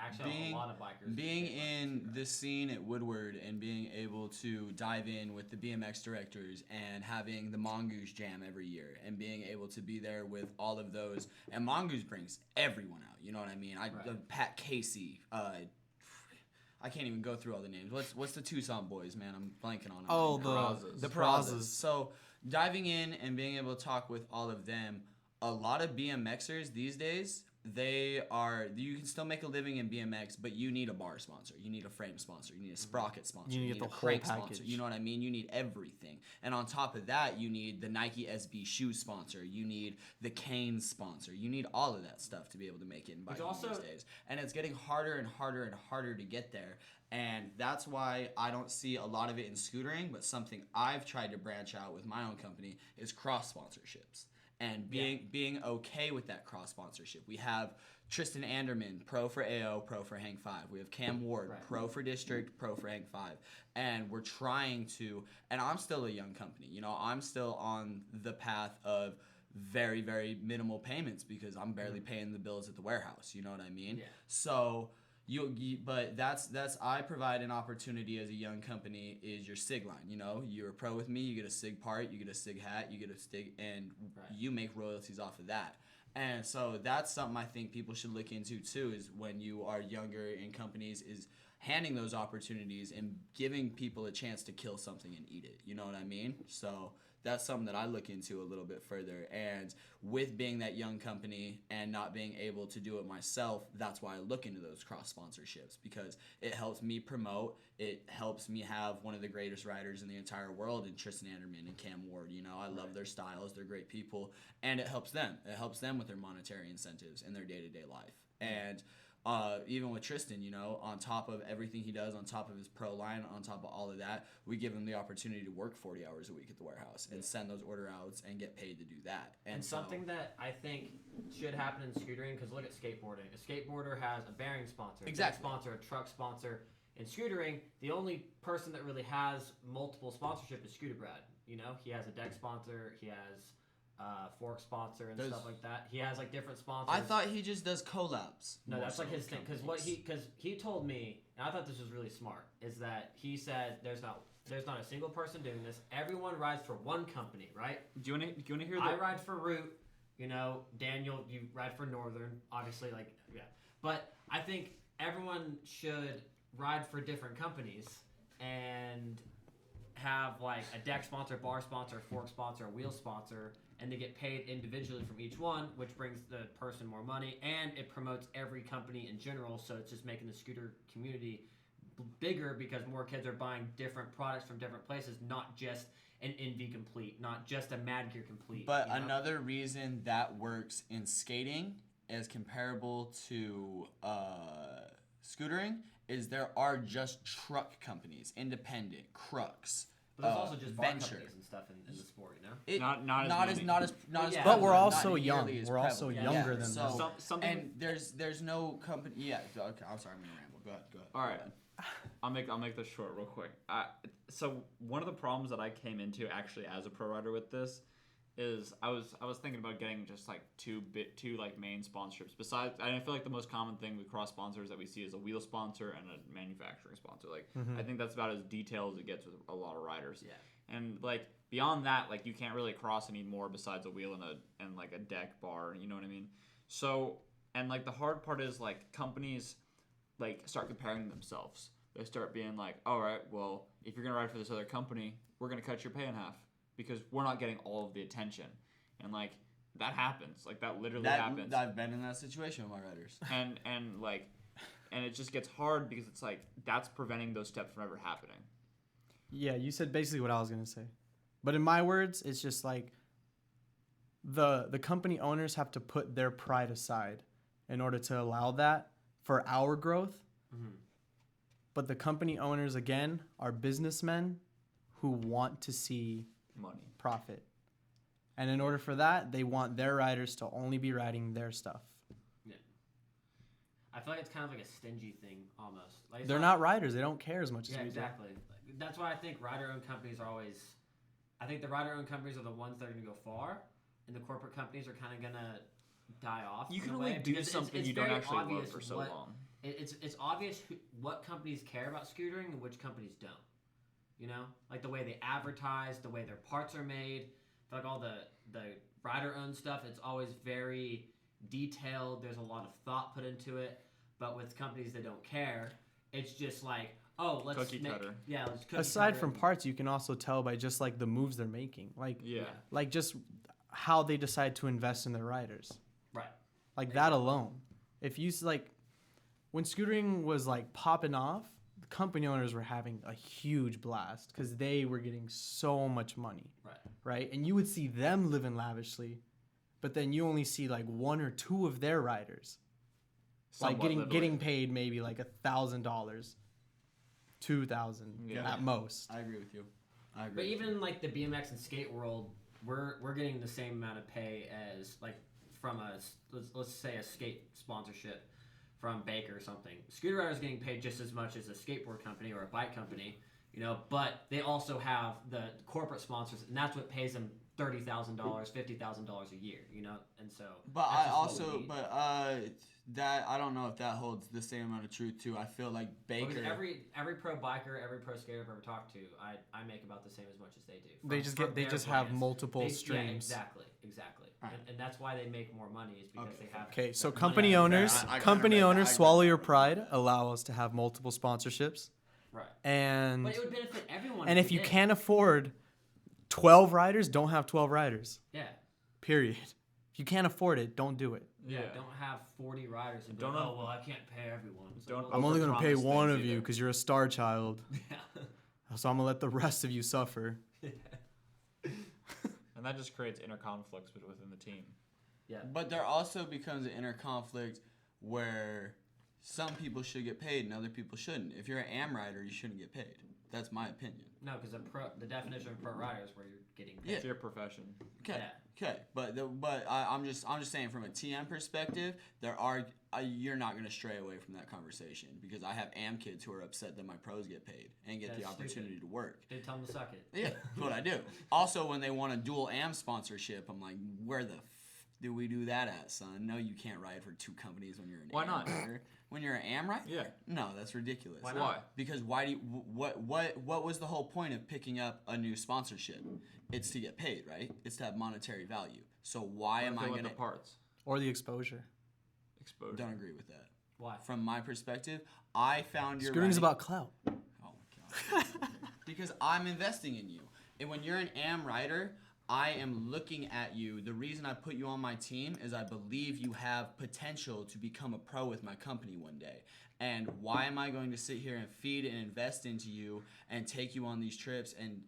actually, a lot of bikers. Being in the scene at Woodward and being able to dive in with the BMX directors and having the Mongoose Jam every year and being able to be there with all of those, and Mongoose brings everyone out. You know what I mean? Right. Pat Casey. I can't even go through all the names. What's the Tucson boys, man? I'm blanking on them. Oh, right now. the The Prazas. Prazas. So diving in and being able to talk with all of them, a lot of BMXers these days, you can still make a living in BMX, but you need a bar sponsor, you need a frame sponsor, you need a sprocket sponsor, You need you to need get a the crank whole sponsor, package. you know what I mean? You need everything. And on top of that, you need the Nike SB shoe sponsor, you need the Canes sponsor, you need all of that stuff to be able to make it in biking also- these days. And it's getting harder and harder and harder to get there. And that's why I don't see a lot of it in scootering, but something I've tried to branch out with my own company is cross sponsorships. And being okay with that cross sponsorship. We have Tristan Anderman, pro for AO, pro for Hang 5. We have Cam Ward, Right. pro for District, pro for Hang 5. And we're trying to, and I'm still a young company. You know, I'm still on the path of very, very minimal payments because I'm barely paying the bills at the warehouse. You know what I mean? Yeah. So but that's I provide an opportunity as a young company is your SIG line. You know, you're a pro with me, you get a SIG part, you get a SIG hat, you get a SIG, and you make royalties off of that. And so that's something I think people should look into too, is when you are younger in companies, is handing those opportunities and giving people a chance to kill something and eat it. You know what I mean? So that's something that I look into a little bit further. And with being that young company and not being able to do it myself, that's why I look into those cross sponsorships, because it helps me promote. It helps me have one of the greatest riders in the entire world in Tristan Anderman and Cam Ward. You know, I love their styles. They're great people. And it helps them. It helps them with their monetary incentives in their day-to-day life. And even with Tristan, you know, on top of everything he does, on top of his pro line, on top of all of that, we give him the opportunity to work 40 hours a week at the warehouse and send those order outs and get paid to do that. And something that I think should happen in scootering, because look at skateboarding. A skateboarder has a bearing sponsor, a deck sponsor, a truck sponsor. In scootering, the only person that really has multiple sponsorship is Scooter Brad. You know, he has a deck sponsor, he has fork sponsor and stuff like that. He has like different sponsors. I thought he just does collabs. No, that's like his thing. Because he told me, and I thought this was really smart, is that he said there's not a single person doing this. Everyone rides for one company, right? Do you want to hear that? I ride for Root. You know, Daniel, you ride for Northern. Obviously, like, yeah. But I think everyone should ride for different companies and have like a deck sponsor, bar sponsor, fork sponsor, a wheel sponsor, and they get paid individually from each one, which brings the person more money, and it promotes every company in general, so it's just making the scooter community bigger because more kids are buying different products from different places, not just an Envy Complete, not just a Mad Gear Complete. But you know? another reason that works in skating as comparable to scootering is there are just truck companies, independent, Crux, But there's also just bar Venture. companies and stuff in the sport, you know? Not as many. Yeah. But we're prevalent, also not young. nearly as We're also prevalent. younger than them. so, Something- And there's no company. Yeah. Okay. I'm sorry. I'm gonna ramble. Go ahead. All right, I'll make this short real quick. So one of the problems that I came into actually as a pro rider with this is I was thinking about getting just like two like main sponsorships. Besides, I feel like the most common thing with cross sponsors that we see is a wheel sponsor and a manufacturing sponsor. Like I think that's about as detailed as it gets with a lot of riders. Yeah. And like beyond that, like you can't really cross anymore besides a wheel and like a deck bar. You know what I mean? So and like the hard part is like companies like start comparing themselves. They start being like, all right, well, if you're gonna ride for this other company, we're gonna cut your pay in half because we're not getting all of the attention. And like that happens. Like that literally happens. I've been in that situation with my riders. And it just gets hard because it's like that's preventing those steps from ever happening. Yeah, you said basically what I was gonna say, but in my words, it's just like the company owners have to put their pride aside in order to allow that for our growth. Mm-hmm. But the company owners again are businessmen who want to see Money. profit, and in order for that, they want their riders to only be riding their stuff. I feel like it's kind of like a stingy thing almost. Like it's They're not riders; they don't care as much as Yeah, we exactly. That's why I think rider-owned companies are always. I think the rider-owned companies are the ones that are going to go far, and the corporate companies are kind of going to die off. You in can a only way, do because something it's you don't very actually love obvious for so long. It's obvious what companies care about scootering and which companies don't. You know, like the way they advertise, the way their parts are made. I feel like all the rider-owned stuff, it's always very detailed. There's a lot of thought put into it. But with companies that don't care, it's just like, oh, let's Cookie cutter. Yeah, let's cookie Aside cutter from it. parts, you can also tell by just like the moves they're making, like Yeah. like just how they decide to invest in their riders. Right. Like that alone. If you when scootering was like popping off, the company owners were having a huge blast because they were getting so much money. Right. And you would see them living lavishly, but then you only see like 1 or 2 of their riders like getting paid maybe like $1,000, $2,000 at most. I agree with you. But even in like the BMX and skate world, we're getting the same amount of pay as like from let's say a skate sponsorship from Baker or something. Scooter riders getting paid just as much as a skateboard company or a bike company, but they also have the corporate sponsors, and that's what pays them $30,000, $50,000 a year, and so. But that I don't know if that holds the same amount of truth too. I feel like Baker. Every pro biker, every pro skater I've ever talked to, I make about the same as much as they do. They just have multiple streams. Yeah, exactly. Right. And that's why they make more money is because they have. Okay, so company owners, swallow your pride. Allow us to have multiple sponsorships. Right. But it would benefit everyone. And if you can't afford 12 riders, don't have 12 riders. Yeah. Period. If you can't afford it, don't do it. Yeah. Don't have 40 riders and don't. Oh well, I can't pay everyone. I'm only gonna pay one of you because you're a star child. Yeah. So I'm gonna let the rest of you suffer. And that just creates inner conflicts within the team. Yeah. But there also becomes an inner conflict where some people should get paid and other people shouldn't. If you're an AM rider, you shouldn't get paid. That's my opinion. No, because the definition of pro rider is where you're getting paid. Yeah. It's your profession. Okay. Yeah. Okay. But I'm just saying from a TM perspective, you're not going to stray away from that conversation because I have AM kids who are upset that my pros get paid and get the opportunity to work. They tell them to suck it. Yeah, that's what I do. Also, when they want a dual AM sponsorship, I'm like, where the do we do that at, son? No, you can't ride for 2 companies when you're an Why AM not? rider. When you're an AM rider? Yeah. No, that's ridiculous. Why not? Because why do you, what was the whole point of picking up a new sponsorship? It's to get paid, right? It's to have monetary value. So why am I going to... the parts? Or the exposure. Don't agree with that. Why? From my perspective, I found your... Scooting's about clout. Oh, my God. Because I'm investing in you. And when you're an AM rider... I am looking at you. The reason I put you on my team is I believe you have potential to become a pro with my company one day. And why am I going to sit here and feed and invest into you and take you on these trips? And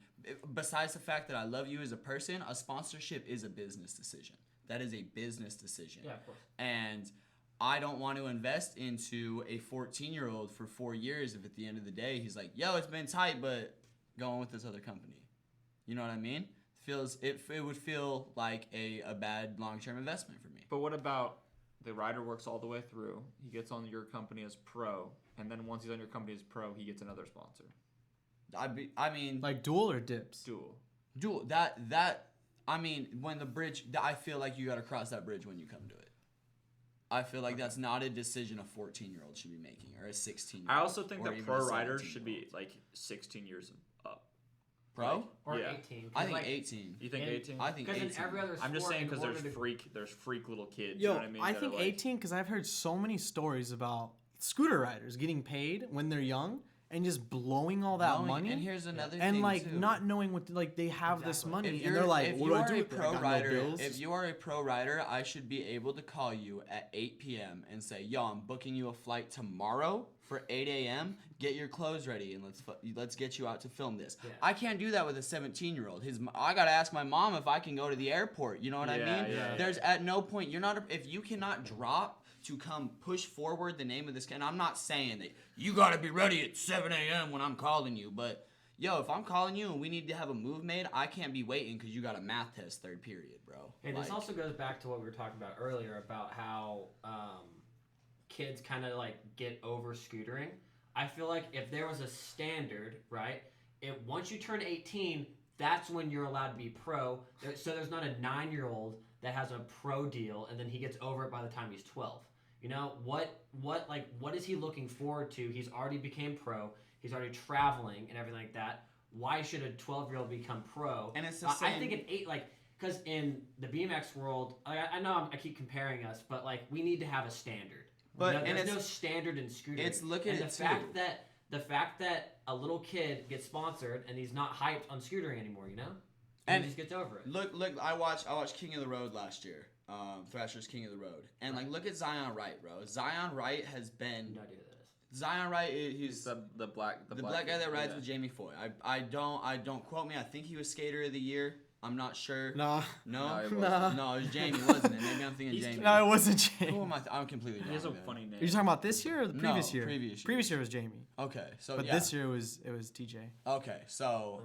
besides the fact that I love you as a person, a sponsorship is a business decision. That is a business decision. Yeah, of course. And I don't want to invest into a 14-year-old for 4 years if at the end of the day he's like, yo, it's been tight, but going with this other company. You know what I mean? It would feel like a bad long-term investment for me. But what about the rider works all the way through, he gets on your company as pro, and then once he's on your company as pro, he gets another sponsor? I mean... Like dual or dips? Dual. I mean, when the bridge... I feel like you got to cross that bridge when you come to it. I feel like that's not a decision a 14-year-old should be making, or a 16-year-old. I also think that pro riders should be like 16 years up. Pro? Or Yeah. 18. I think 18. You think 18? I think 18. Because in every other sport, I'm just saying because there's there's freak little kids. Yo, you know what I mean? I that think are like, 18 because I've heard so many stories about scooter riders getting paid when they're young and just blowing all that money. And here's another thing, and like too. not knowing what they have this money If and they're like, if what you do I are do a with it? I pro got no rider, bills. if you are a pro rider, I should be able to call you at 8 p.m. and say, yo, I'm booking you a flight tomorrow for 8 a.m. Get your clothes ready and let's get you out to film this. Yeah. I can't do that with a 17-year-old. I gotta ask my mom if I can go to the airport. You know what I mean? Yeah. There's at no point if you cannot drop to come push forward the name of this. And I'm not saying that you gotta be ready at 7 a.m. when I'm calling you, but yo, if I'm calling you and we need to have a move made, I can't be waiting because you got a math test third period, bro. And this also goes back to what we were talking about earlier about how kids kind of like get over scootering. I feel like if there was a standard, right, once you turn 18, that's when you're allowed to be pro. So there's not a 9-year-old that has a pro deal and then he gets over it by the time he's 12. You know, what is he looking forward to? He's already became pro. He's already traveling and everything like that. Why should a 12-year-old become pro? And it's the same. I think an 8, because in the BMX world, I know I keep comparing us, but like we need to have a standard. But there's no standard in scootering. It's looking at the fact that a little kid gets sponsored and he's not hyped on scootering anymore, you know, and he just gets over it. Look! I watched King of the Road last year. Thrasher's King of the Road. And like, look at Zion Wright, bro. Zion Wright has been. No idea who that is. Zion Wright, he's the black guy that rides with Jamie Foy. I don't quote me. I think he was Skater of the Year. I'm not sure. Nah. No, it no, it was Jamie, wasn't it? Maybe I'm thinking Jamie. No, it wasn't Jamie. Who am I? I'm completely wrong. He has a then. funny name. Are you talking about this year or the previous No, year? previous year. Previous year was Jamie. Okay, so But yeah. this year it was TJ. Okay, so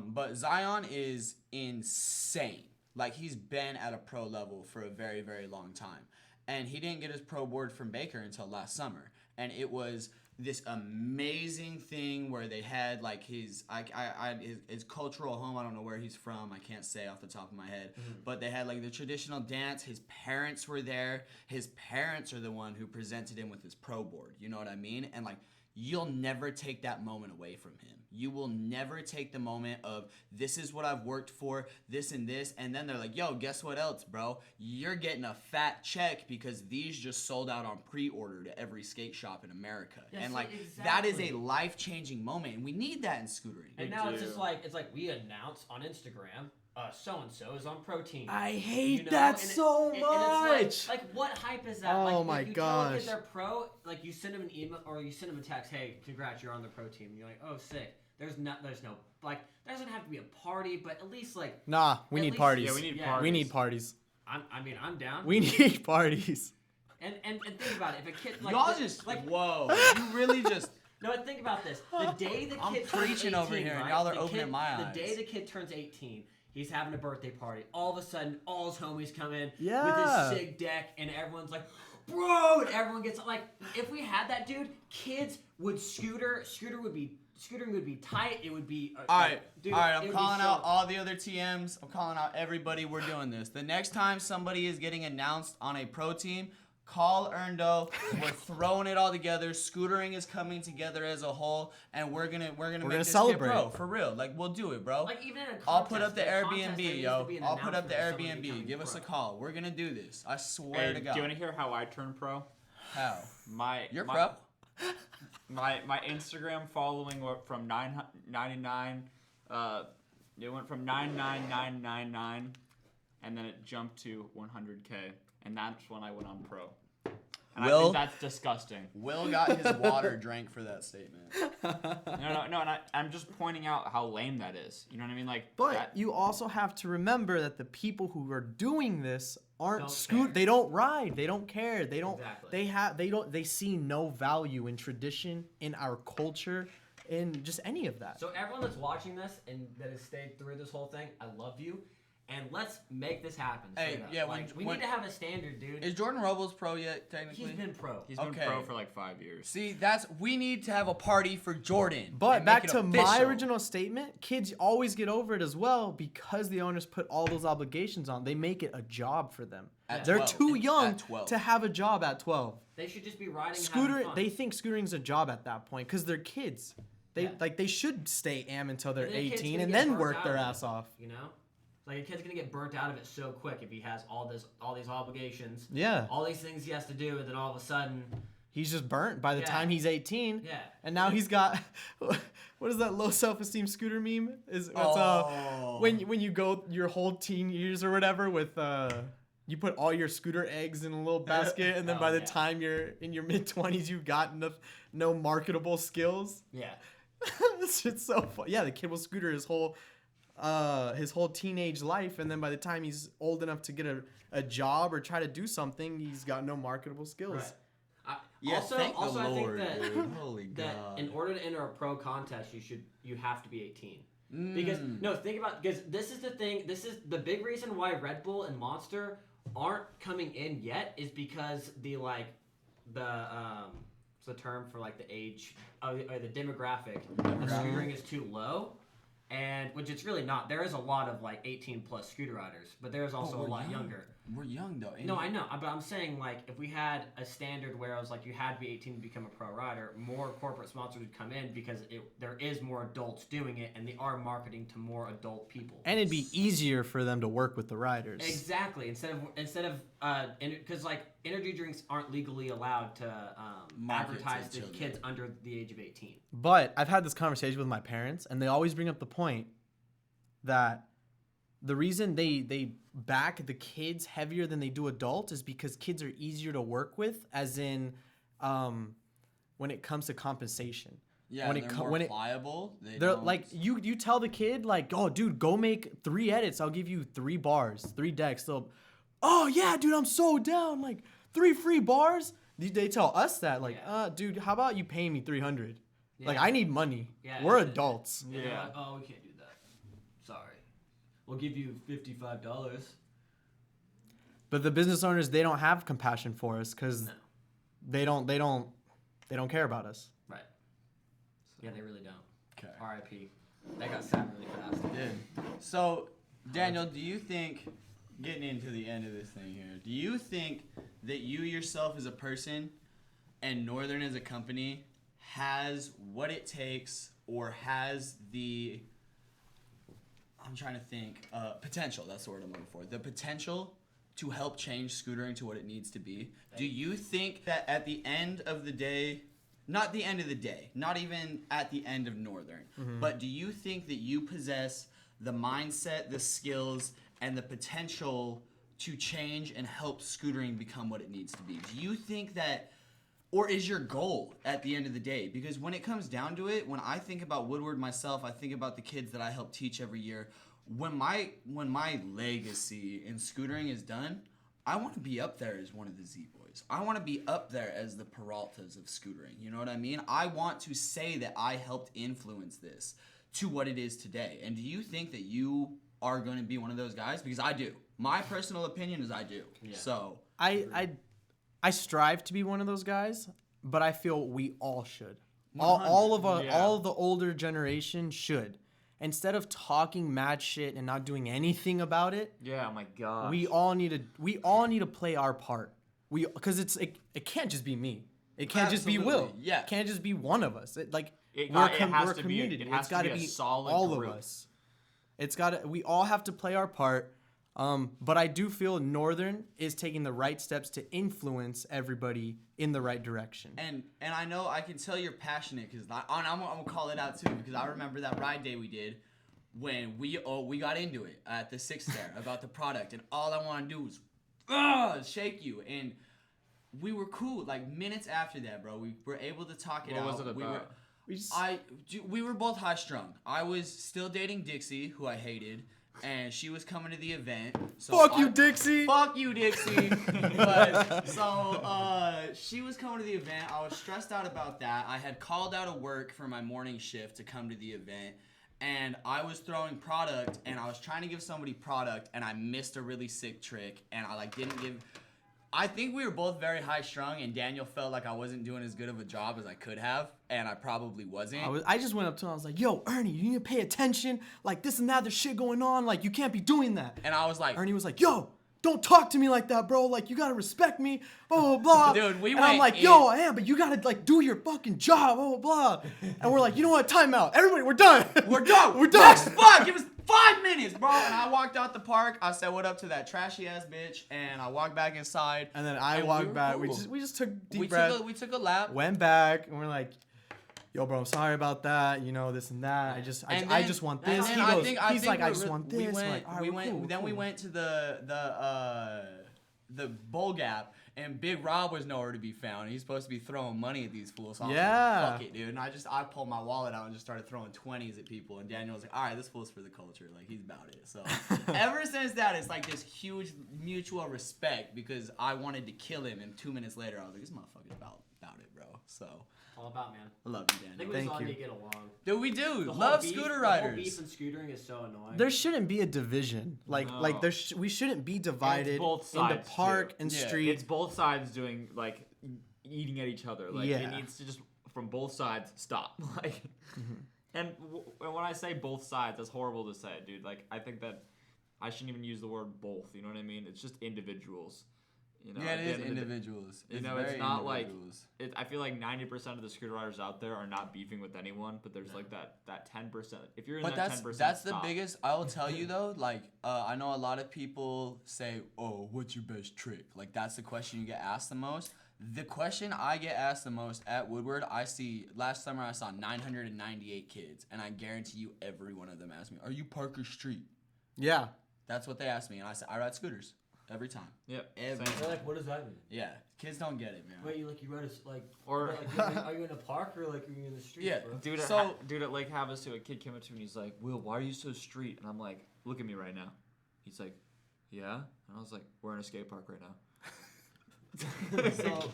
but Zion is insane. Like, he's been at a pro level for a very, very long time, and he didn't get his pro board from Baker until last summer, and it was this amazing thing where they had like his cultural home. I don't know where he's from. I can't say off the top of my head. But they had like the traditional dance. His parents were there. His parents are the one who presented him with his pro board. You know what I mean? And like, you'll never take that moment away from him. You will never take the moment of, this is what I've worked for, this and this, and then they're like, yo, guess what else, bro? You're getting a fat check because these just sold out on pre-order to every skate shop in America. Yeah, and see, like, that is a exactly. life-changing moment, and we need that in scootering. And now it's just like we announce on Instagram, so and so is on protein. I hate You know? that And so and much. it's like what hype is that? Oh like, my if you tell a gosh. kid they're pro, like you send them an email or you send them a text, hey, congrats, you're on the pro team. And you're like, oh, sick. There's no like, there doesn't have to be a party, but at least like. Nah, we At need least- parties. Yeah, we need Yeah. parties. We need parties. I'm down. We need parties. And think about it. If a kid like Y'all this- just, like whoa, you really just... no, think about this. The day the I'm kid turns preaching 18, over here, and right? y'all are The opening kid- my eyes. The day the kid turns 18, he's having a birthday party. All of a sudden, all his homies come in Yeah. with his sig deck, and everyone's like, bro, and everyone gets like, if we had that, dude, kids would scootering would be tight. It would be All right, dude, all right. it I'm would be calling so- out all the other TMs. I'm calling out everybody. We're doing this. The next time somebody is getting announced on a pro team, call Erndo. We're throwing it all together. Scootering is coming together as a whole, and we're gonna make this celebrate. kid pro for real. Like, we'll do it, bro. Like even in a contest, I'll put up the in a contest, there Airbnb, needs to yo. be an I'll put up the announcement of somebody Airbnb. becoming Give us a pro. call. We're gonna do this. I swear Hey, to do God. you want to hear how I turned pro? How? My You're pro? my Instagram following went from 999. It went from 99999, and then it jumped to 100K, and that's when I went on pro. And I Will- think that's disgusting. Will got his water drank for that statement. No, and I'm just pointing out how lame that is. You know what I mean? Like, But that, you also have to remember that the people who are doing this aren't Don't care. They don't ride. They don't care. They don't. Exactly. They see no value in tradition, in our culture, in just any of that. So everyone that's watching this and that has stayed through this whole thing, I love you, and let's make this happen. Hey, straight up. yeah, like, we when- need to have a standard, dude. Is Jordan Robles pro yet, technically? He's been pro. he's been Okay. pro for like 5 years. See, we need to have a party for Jordan. But and back make it to my official. original statement, kids always get over it as well because the owners put all those obligations on. They make it a job for them. At They're 12. too young At 12. to have a job at 12. They should just be riding. Scooter, having fun. they think scootering's a job at that point because they're kids. They should stay am until they're And the kid's 18 gonna and get then burnt work out their of it, ass off. You know, like a kid's gonna get burnt out of it so quick if he has all these obligations, Yeah. all these things he has to do, and then all of a sudden, He's just burnt by the Yeah. time he's 18. yeah. And now he's got what is that low self-esteem scooter meme? Oh. When you go your whole teen years or whatever with you put all your scooter eggs in a little basket and then Oh, by the yeah. time you're in your mid-20s you've got no marketable skills. Yeah. This shit's so fun. Yeah, the kid will scooter his whole teenage life, and then by the time he's old enough to get a job or try to do something, he's got no marketable skills. Right. Yeah, also, thank the I think Lord, that dude. Holy that God. in order to enter a pro contest, you have to be 18. Because no, think about because this is the thing. This is the big reason why Red Bull and Monster aren't coming in yet is because what's the term for like the age or the demographic of scootering is too low. And which it's really not. There is a lot of like 18 plus scooter riders, but there is also a we're lot young. younger. We're young though. ain't No, we? I know, but I'm saying like if we had a standard where I was like you had to be 18 to become a pro rider, more corporate sponsors would come in because there is more adults doing it, and they are marketing to more adult people. And it'd be easier for them to work with the riders. Exactly. Instead of because like energy drinks aren't legally allowed to Market to advertise to children. kids under the age of 18. But I've had this conversation with my parents, and they always bring up the point that the reason they back the kids heavier than they do adults is because kids are easier to work with, as in when it comes to compensation. Yeah, when they're more pliable. They're like you tell the kid like, oh dude, go make 3 edits. I'll give you 3 bars, 3 decks. They'll, oh yeah, dude, I'm so down. Like 3 free bars. They tell us that like, dude, how about you pay me 300? Yeah. Like I need money. Yeah, we're adults. Yeah. Like, oh, we can't do that. Sorry. We'll give you $55. But the business owners, they don't have compassion for us because they don't care about us. Right. Yeah, they really don't. Okay. R.I.P. That got sad really fast. It did. So, Daniel, do you think, getting into the end of this thing here, do you think that you yourself as a person and Northern as a company has what it takes or has the, I'm trying to think, potential, that's the word I'm looking for, the potential to help change scootering to what it needs to be? Do you think that at the end of the day, not the end of the day, not even at the end of Northern, but do you think that you possess the mindset, the skills, and the potential to change and help scootering become what it needs to be? Do you think that, or is your goal at the end of the day? Because when it comes down to it, when I think about Woodward myself, I think about the kids that I help teach every year. When my legacy in scootering is done, I want to be up there as one of the Z-Boys. I want to be up there as the Peraltas of scootering. You know what I mean? I want to say that I helped influence this to what it is today. And do you think that you are going to be one of those guys? Because I do. My personal opinion is I do. Yeah. So I strive to be one of those guys, but I feel we all should. All of the older generation should. Instead of talking mad shit and not doing anything about it. Yeah, my God. We all need to play our part. Because it can't just be me. It can't just be Will. Yeah. It can't just be one of us. We're a community. It's got to be a solid all group. of us. We all have to play our part. But I do feel Northern is taking the right steps to influence everybody in the right direction. And I know I can tell you're passionate because I'm gonna call it out too, because I remember that ride day we did when we got into it at the 6th there about the product, and all I want to do was shake you, and we were cool. Like minutes after that, bro, we were able to talk it out. What was it about? We were both high strung. I was still dating Dixie, who I hated. And she was coming to the event. So Fuck you, Dixie! Fuck you, Dixie! But, she was coming to the event. I was stressed out about that. I had called out of work for my morning shift to come to the event. And I was throwing product, and I was trying to give somebody product, and I missed a really sick trick. And I didn't give... I think we were both very high strung, and Daniel felt like I wasn't doing as good of a job as I could have, and I probably wasn't. I just went up to him. I was like, "Yo, Ernie, you need to pay attention. Like this and that, there's shit going on. Like you can't be doing that." And I was like, Ernie was like, "Yo, don't talk to me like that, bro. Like you gotta respect me." Blah blah blah. Dude, and I'm like, "Yo, I am, but you gotta like do your fucking job." Blah blah blah. And we're like, "You know what? Time out. Everybody, we're done. We're done. We're done." Next spot. Give us 5 minutes, bro. And I walked out the park. I said, "What up to that trashy ass bitch?" And I walked back inside. And then I walked back. Cool. We just took deep breath. We took a lap. Went back, and we're like, "Yo, bro, I'm sorry about that. You know this and that. I just want this." He goes, he's like, "I just want this." We went to the bowl gap, and Big Rob was nowhere to be found. He's supposed to be throwing money at these fools. So I was like, fuck it, dude. And I pulled my wallet out and just started throwing 20s at people. And Daniel was like, all right, this fool's for the culture. Like, he's about it. So ever since that, it's like this huge mutual respect because I wanted to kill him. And 2 minutes later, I was like, this motherfucker's about it, bro. So. All about, man. I love you, Daniel. I think we just all need to get along. Dude, we do. Love scooter riders. The whole beef and scootering is so annoying. There shouldn't be a division. We shouldn't be divided into park and street. It's both sides doing like eating at each other. Like it needs to just from both sides stop. Like, and when I say both sides, that's horrible to say, dude. Like I think that I shouldn't even use the word both. You know what I mean? It's just individuals. You know, yeah, it is individuals. You know, it's not like I feel like 90% of the scooter riders out there are not beefing with anyone, but there's like that 10%. If you're in that 10%, that's the biggest. I will tell you though. Like, I know a lot of people say, "Oh, what's your best trick?" Like that's the question you get asked the most. The question I get asked the most at Woodward, last summer I saw 998 kids, and I guarantee you every one of them asked me, "Are you Parker Street?" Yeah. That's what they asked me, and I said I ride scooters every time. Yep. Every Same. They're like, what does that mean? Yeah, kids don't get it, man. Wait, you ride Or are you in a park or like are you in the street? Yeah. Bro? Dude at Lake Havasu, a kid came up to me and he's like, Will, why are you so street? And I'm like, look at me right now. He's like, yeah? And I was like, we're in a skate park right now. So,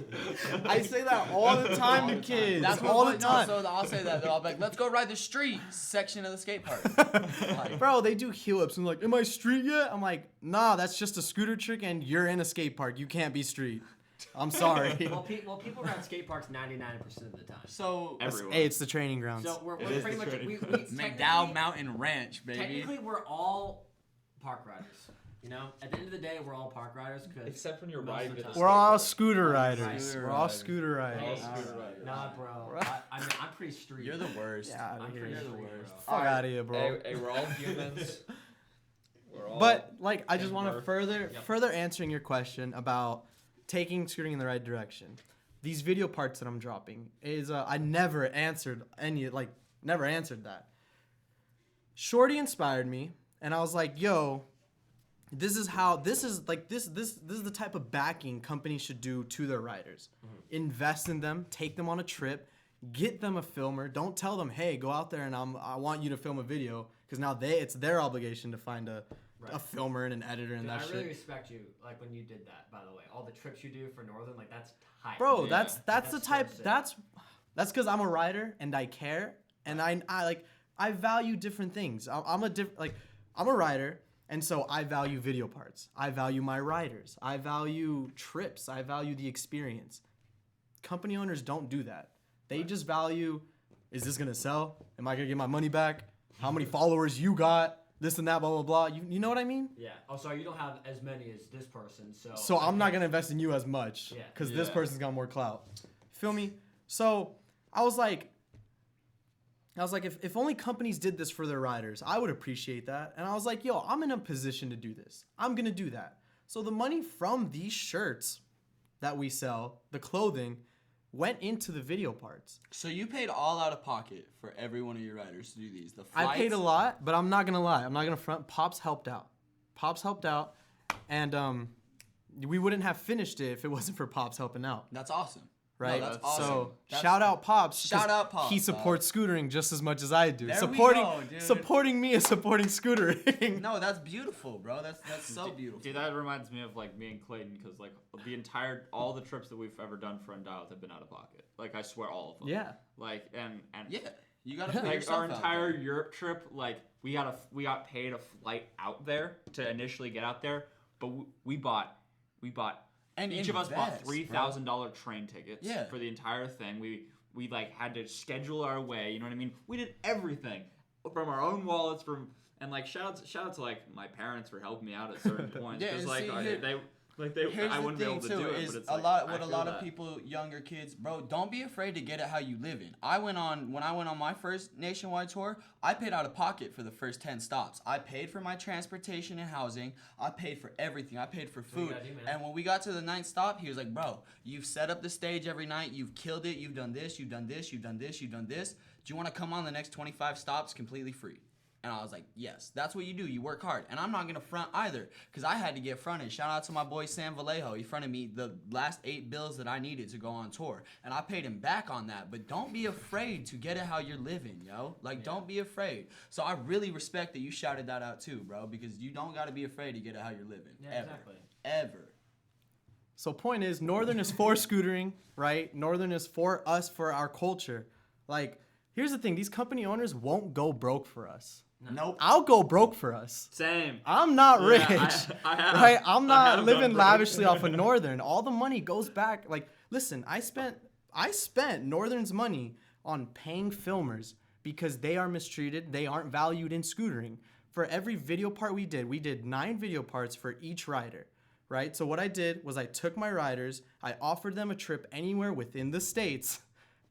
I say that all the time to kids. That's all the no, time. so I'll say that. I'll be like, let's go ride the street section of the skate park. Like, Bro, they do heel ups and like, am I street yet? I'm like, nah, that's just a scooter trick and you're in a skate park. You can't be street. I'm sorry. well, people ride skate parks 99% of the time. so Everyone. Hey, it's the training grounds. So we're is pretty the much training we McDowell Mountain Ranch, baby. technically we're all park riders. You know, at the end of the day, we're all park riders. Except when you're most riding of the to the time- We're all skate scooter riders. Scooter We're all riders. scooter riders. Hey, scooter riders. Nah, bro. I mean, I'm pretty street. You're the worst. Yeah, I'm pretty You're the street, worst. bro. Fuck out of here, bro. Hey, we're all humans. We're all. But like, I just Give want to birth. further answering your question about taking scooting in the right direction. These video parts that I'm dropping is I never answered that. Shorty inspired me, and I was like, yo, this is the type of backing companies should do to their riders. Invest in them, take them on a trip, get them a filmer. Don't tell them, hey, go out there and I want you to film a video, because now it's their obligation to find a filmer and an editor and Dude, that I shit. really respect you, like when you did that. By the way, all the trips you do for Northern, like that's tight. Bro, Yeah. that's the so type. sick. That's because I'm a rider and I care and I value different things. I'm a rider, and so I value video parts. I value my riders. I value trips. I value the experience. Company owners don't do that. They just value, is this gonna sell? Am I gonna get my money back? How many followers you got? This and that, blah blah blah. You know what I mean? Yeah. Oh, sorry, you don't have as many as this person, so. So I'm not gonna invest in you as much Yeah. because this Yeah. person's got more clout. Feel me? So I was like, if only companies did this for their riders, I would appreciate that. And I was like, yo, I'm in a position to do this. I'm gonna do that. So the money from these shirts that we sell, the clothing, went into the video parts. So you paid all out of pocket for every one of your riders to do these. The I paid a flights- lot, but I'm not gonna lie. I'm not gonna front. Pops helped out, and we wouldn't have finished it if it wasn't for Pops helping out. That's awesome. Right. No, that's So, awesome. So That's- shout out Pops. 'cause Shout out Pops, He supports scootering just as much as I do. There we supporting go, dude. supporting me is supporting scootering. No, that's beautiful, bro. That's so beautiful. Dude, that reminds me of like me and Clayton, because like all the trips that we've ever done for Undialed have been out of pocket. Like I swear, all of them. Yeah. Like and Yeah, you gotta put like yourself our out entire there. Europe trip, like we got paid a flight out there to initially get out there, but we bought And each of us bought invest, $3,000 train tickets Yeah. for the entire thing. We like had to schedule our way. You know what I mean? We did everything from our own wallets. And like shout out to like my parents for helping me out at certain points. Yeah, Because and like see, I wouldn't be able to do it. Is But it's a like, lot I what a feel lot of that. people, younger kids, bro. Don't be afraid to get it how you live in. When I went on my first nationwide tour, I paid out of pocket for the first 10 stops. I paid for my transportation and housing. I paid for everything. I paid for you food. gotta do, man. And when we got to the 9th stop, he was like, "Bro, you've set up the stage every night. You've killed it. You've done this. You've done this. You've done this. You've done this. Do you want to come on the next 25 stops completely free?" And I was like, yes, that's what you do. You work hard. And I'm not going to front either, because I had to get fronted. Shout out to my boy Sam Vallejo. He fronted me the last 8 bills that I needed to go on tour. And I paid him back on that. But don't be afraid to get it how you're living, yo. Like, don't be afraid. So I really respect that you shouted that out too, bro, because you don't got to be afraid to get it how you're living. Yeah, Ever. exactly. Ever. So point is, Northern is for scootering, right? Northern is for us, for our culture. Like, here's the thing. These company owners won't go broke for us. Nope. I'll go broke for us. Same. I'm not rich, Yeah, I have. right? I'm I not have living gone broke. lavishly off of Northern. All the money goes back. Like, listen, I spent Northern's money on paying filmers because they are mistreated. They aren't valued in scootering. For every video part we did 9 video parts for each rider, right? So what I did was I took my riders, I offered them a trip anywhere within the states,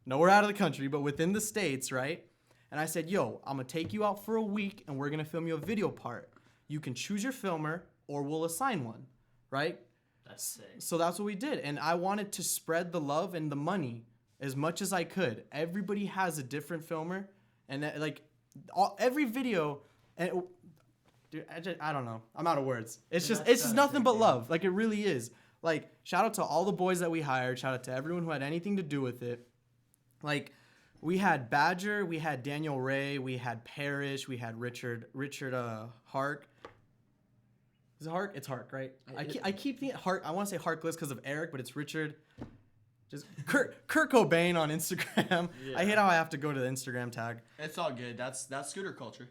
nowhere out of the country, but within the states, right? And I said, yo, I'm going to take you out for a week and we're going to film you a video part. You can choose your filmer or we'll assign one, right? That's sick. So that's what we did. And I wanted to spread the love and the money as much as I could. Everybody has a different filmer. And every video, and dude, I don't know. I'm out of words. It's Dude, just that's so nothing sick, but dude. love. Like, it really is. Like, shout out to all the boys that we hired. Shout out to everyone who had anything to do with it. Like, we had Badger, we had Daniel Ray, we had Parrish, we had Richard Hark. Is it Hark? It's Hark, right? I keep thinking Hark. I want to say Harkless because of Eric, but it's Richard. Just Kurt Cobain on Instagram. Yeah. I hate how I have to go to the Instagram tag. It's all good. That's scooter culture.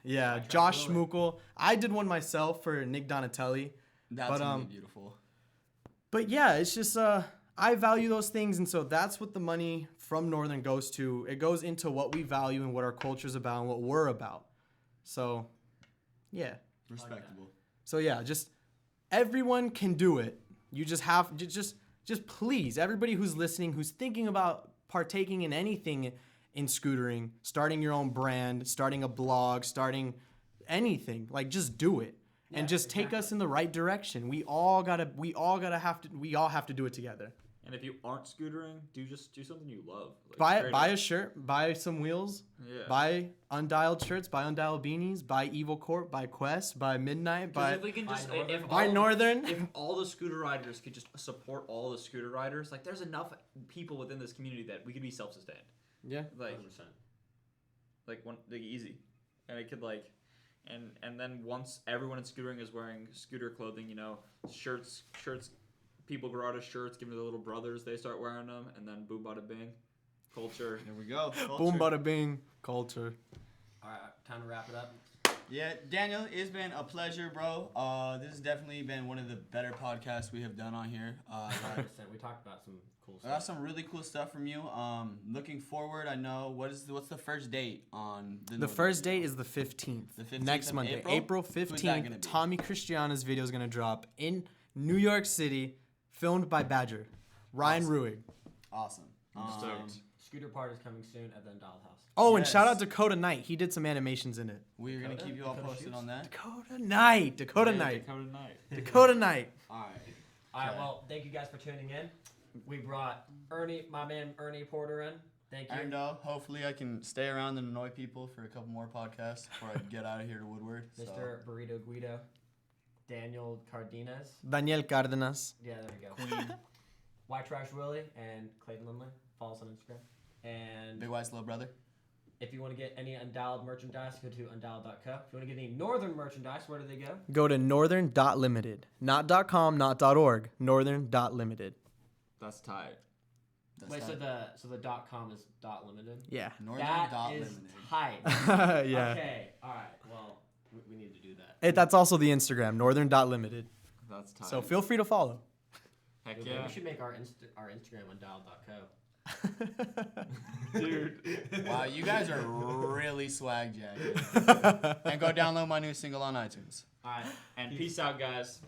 Yeah, I tried Josh to do Schmuckel. I did one myself for Nick Donatelli. That's But, gonna be beautiful. But yeah, it's just I value those things, and so that's what the money from Northern goes to. It goes into what we value and what our culture's about and what we're about. So, yeah. Respectable. So yeah, just everyone can do it. You just have just please, everybody who's listening, who's thinking about partaking in anything in scootering, starting your own brand, starting a blog, starting anything, like just do it. Yeah, And just take us exactly. in the right direction. We all have to do it together. And if you aren't scootering, do something you love. Like, Buy straight a up. shirt, buy some wheels, Yeah. buy Undialed shirts, buy Undialed beanies, buy Evil Corp, buy Quest, buy Midnight, 'Cause buy if we can just Buy Northern. if buy all- Northern. if all the scooter riders could just support all the scooter riders, like there's enough people within this community that we could be self-sustained. Yeah. Like 100%. easy, and it could and then once everyone in scootering is wearing scooter clothing, shirts, people grow out of shirts, give them to their little brothers, they start wearing them, and then boom bada bing, culture. There we go. Boom Culture. bada bing, culture. All right, time to wrap it up. Yeah, Daniel, it's been a pleasure, bro. This has definitely been one of the better podcasts we have done on here. 100%. We talked about some cool I got stuff. some really cool stuff from you. Looking forward, I know what's the first date on the The first date is the 15th. The 15th Next of Monday. April? April Who's that 15th. gonna be? Tommy Cristiano's video is going to drop in New York City, filmed by Badger. Ryan Awesome. Ruig. Awesome. I'm stoked. Scooter Party is coming soon at the Undialed House. Oh, and Yes. shout out Dakota Knight. He did some animations in it. We're gonna keep you all Dakota posted shoots? on that. Dakota Knight. Dakota Yeah, Knight. Dakota Knight. Dakota Knight. All right. All right, Okay. well, thank you guys for tuning in. We brought my man Ernie Porter in. Thank you. And hopefully I can stay around and annoy people for a couple more podcasts before I get out of here to Woodward. So. Mr. Burrito Guido, Daniel Cardenas. Daniel Cardenas. Yeah, there we go. Queen. White Trash Willie and Clayton Lindley. Follow us on Instagram. And Big White's little brother. if you want to get any Undialed merchandise, go to undialed.co. If you want to get any Northern merchandise, where do they go? Go to northern.limited. Not .com, not .org. Northern.limited. That's tight. That's Wait, not- so the .com is .limited? Yeah. Northern That dot is limited. tight. Yeah. Okay, all right. Well, we need to do that. That's also the Instagram, northern.limited. That's tight. So feel free to follow. Heck Maybe yeah. we should make our Instagram undialed.co. Dude. Wow, you guys are really swag jacket. And go download my new single on iTunes. All right. And peace out, guys.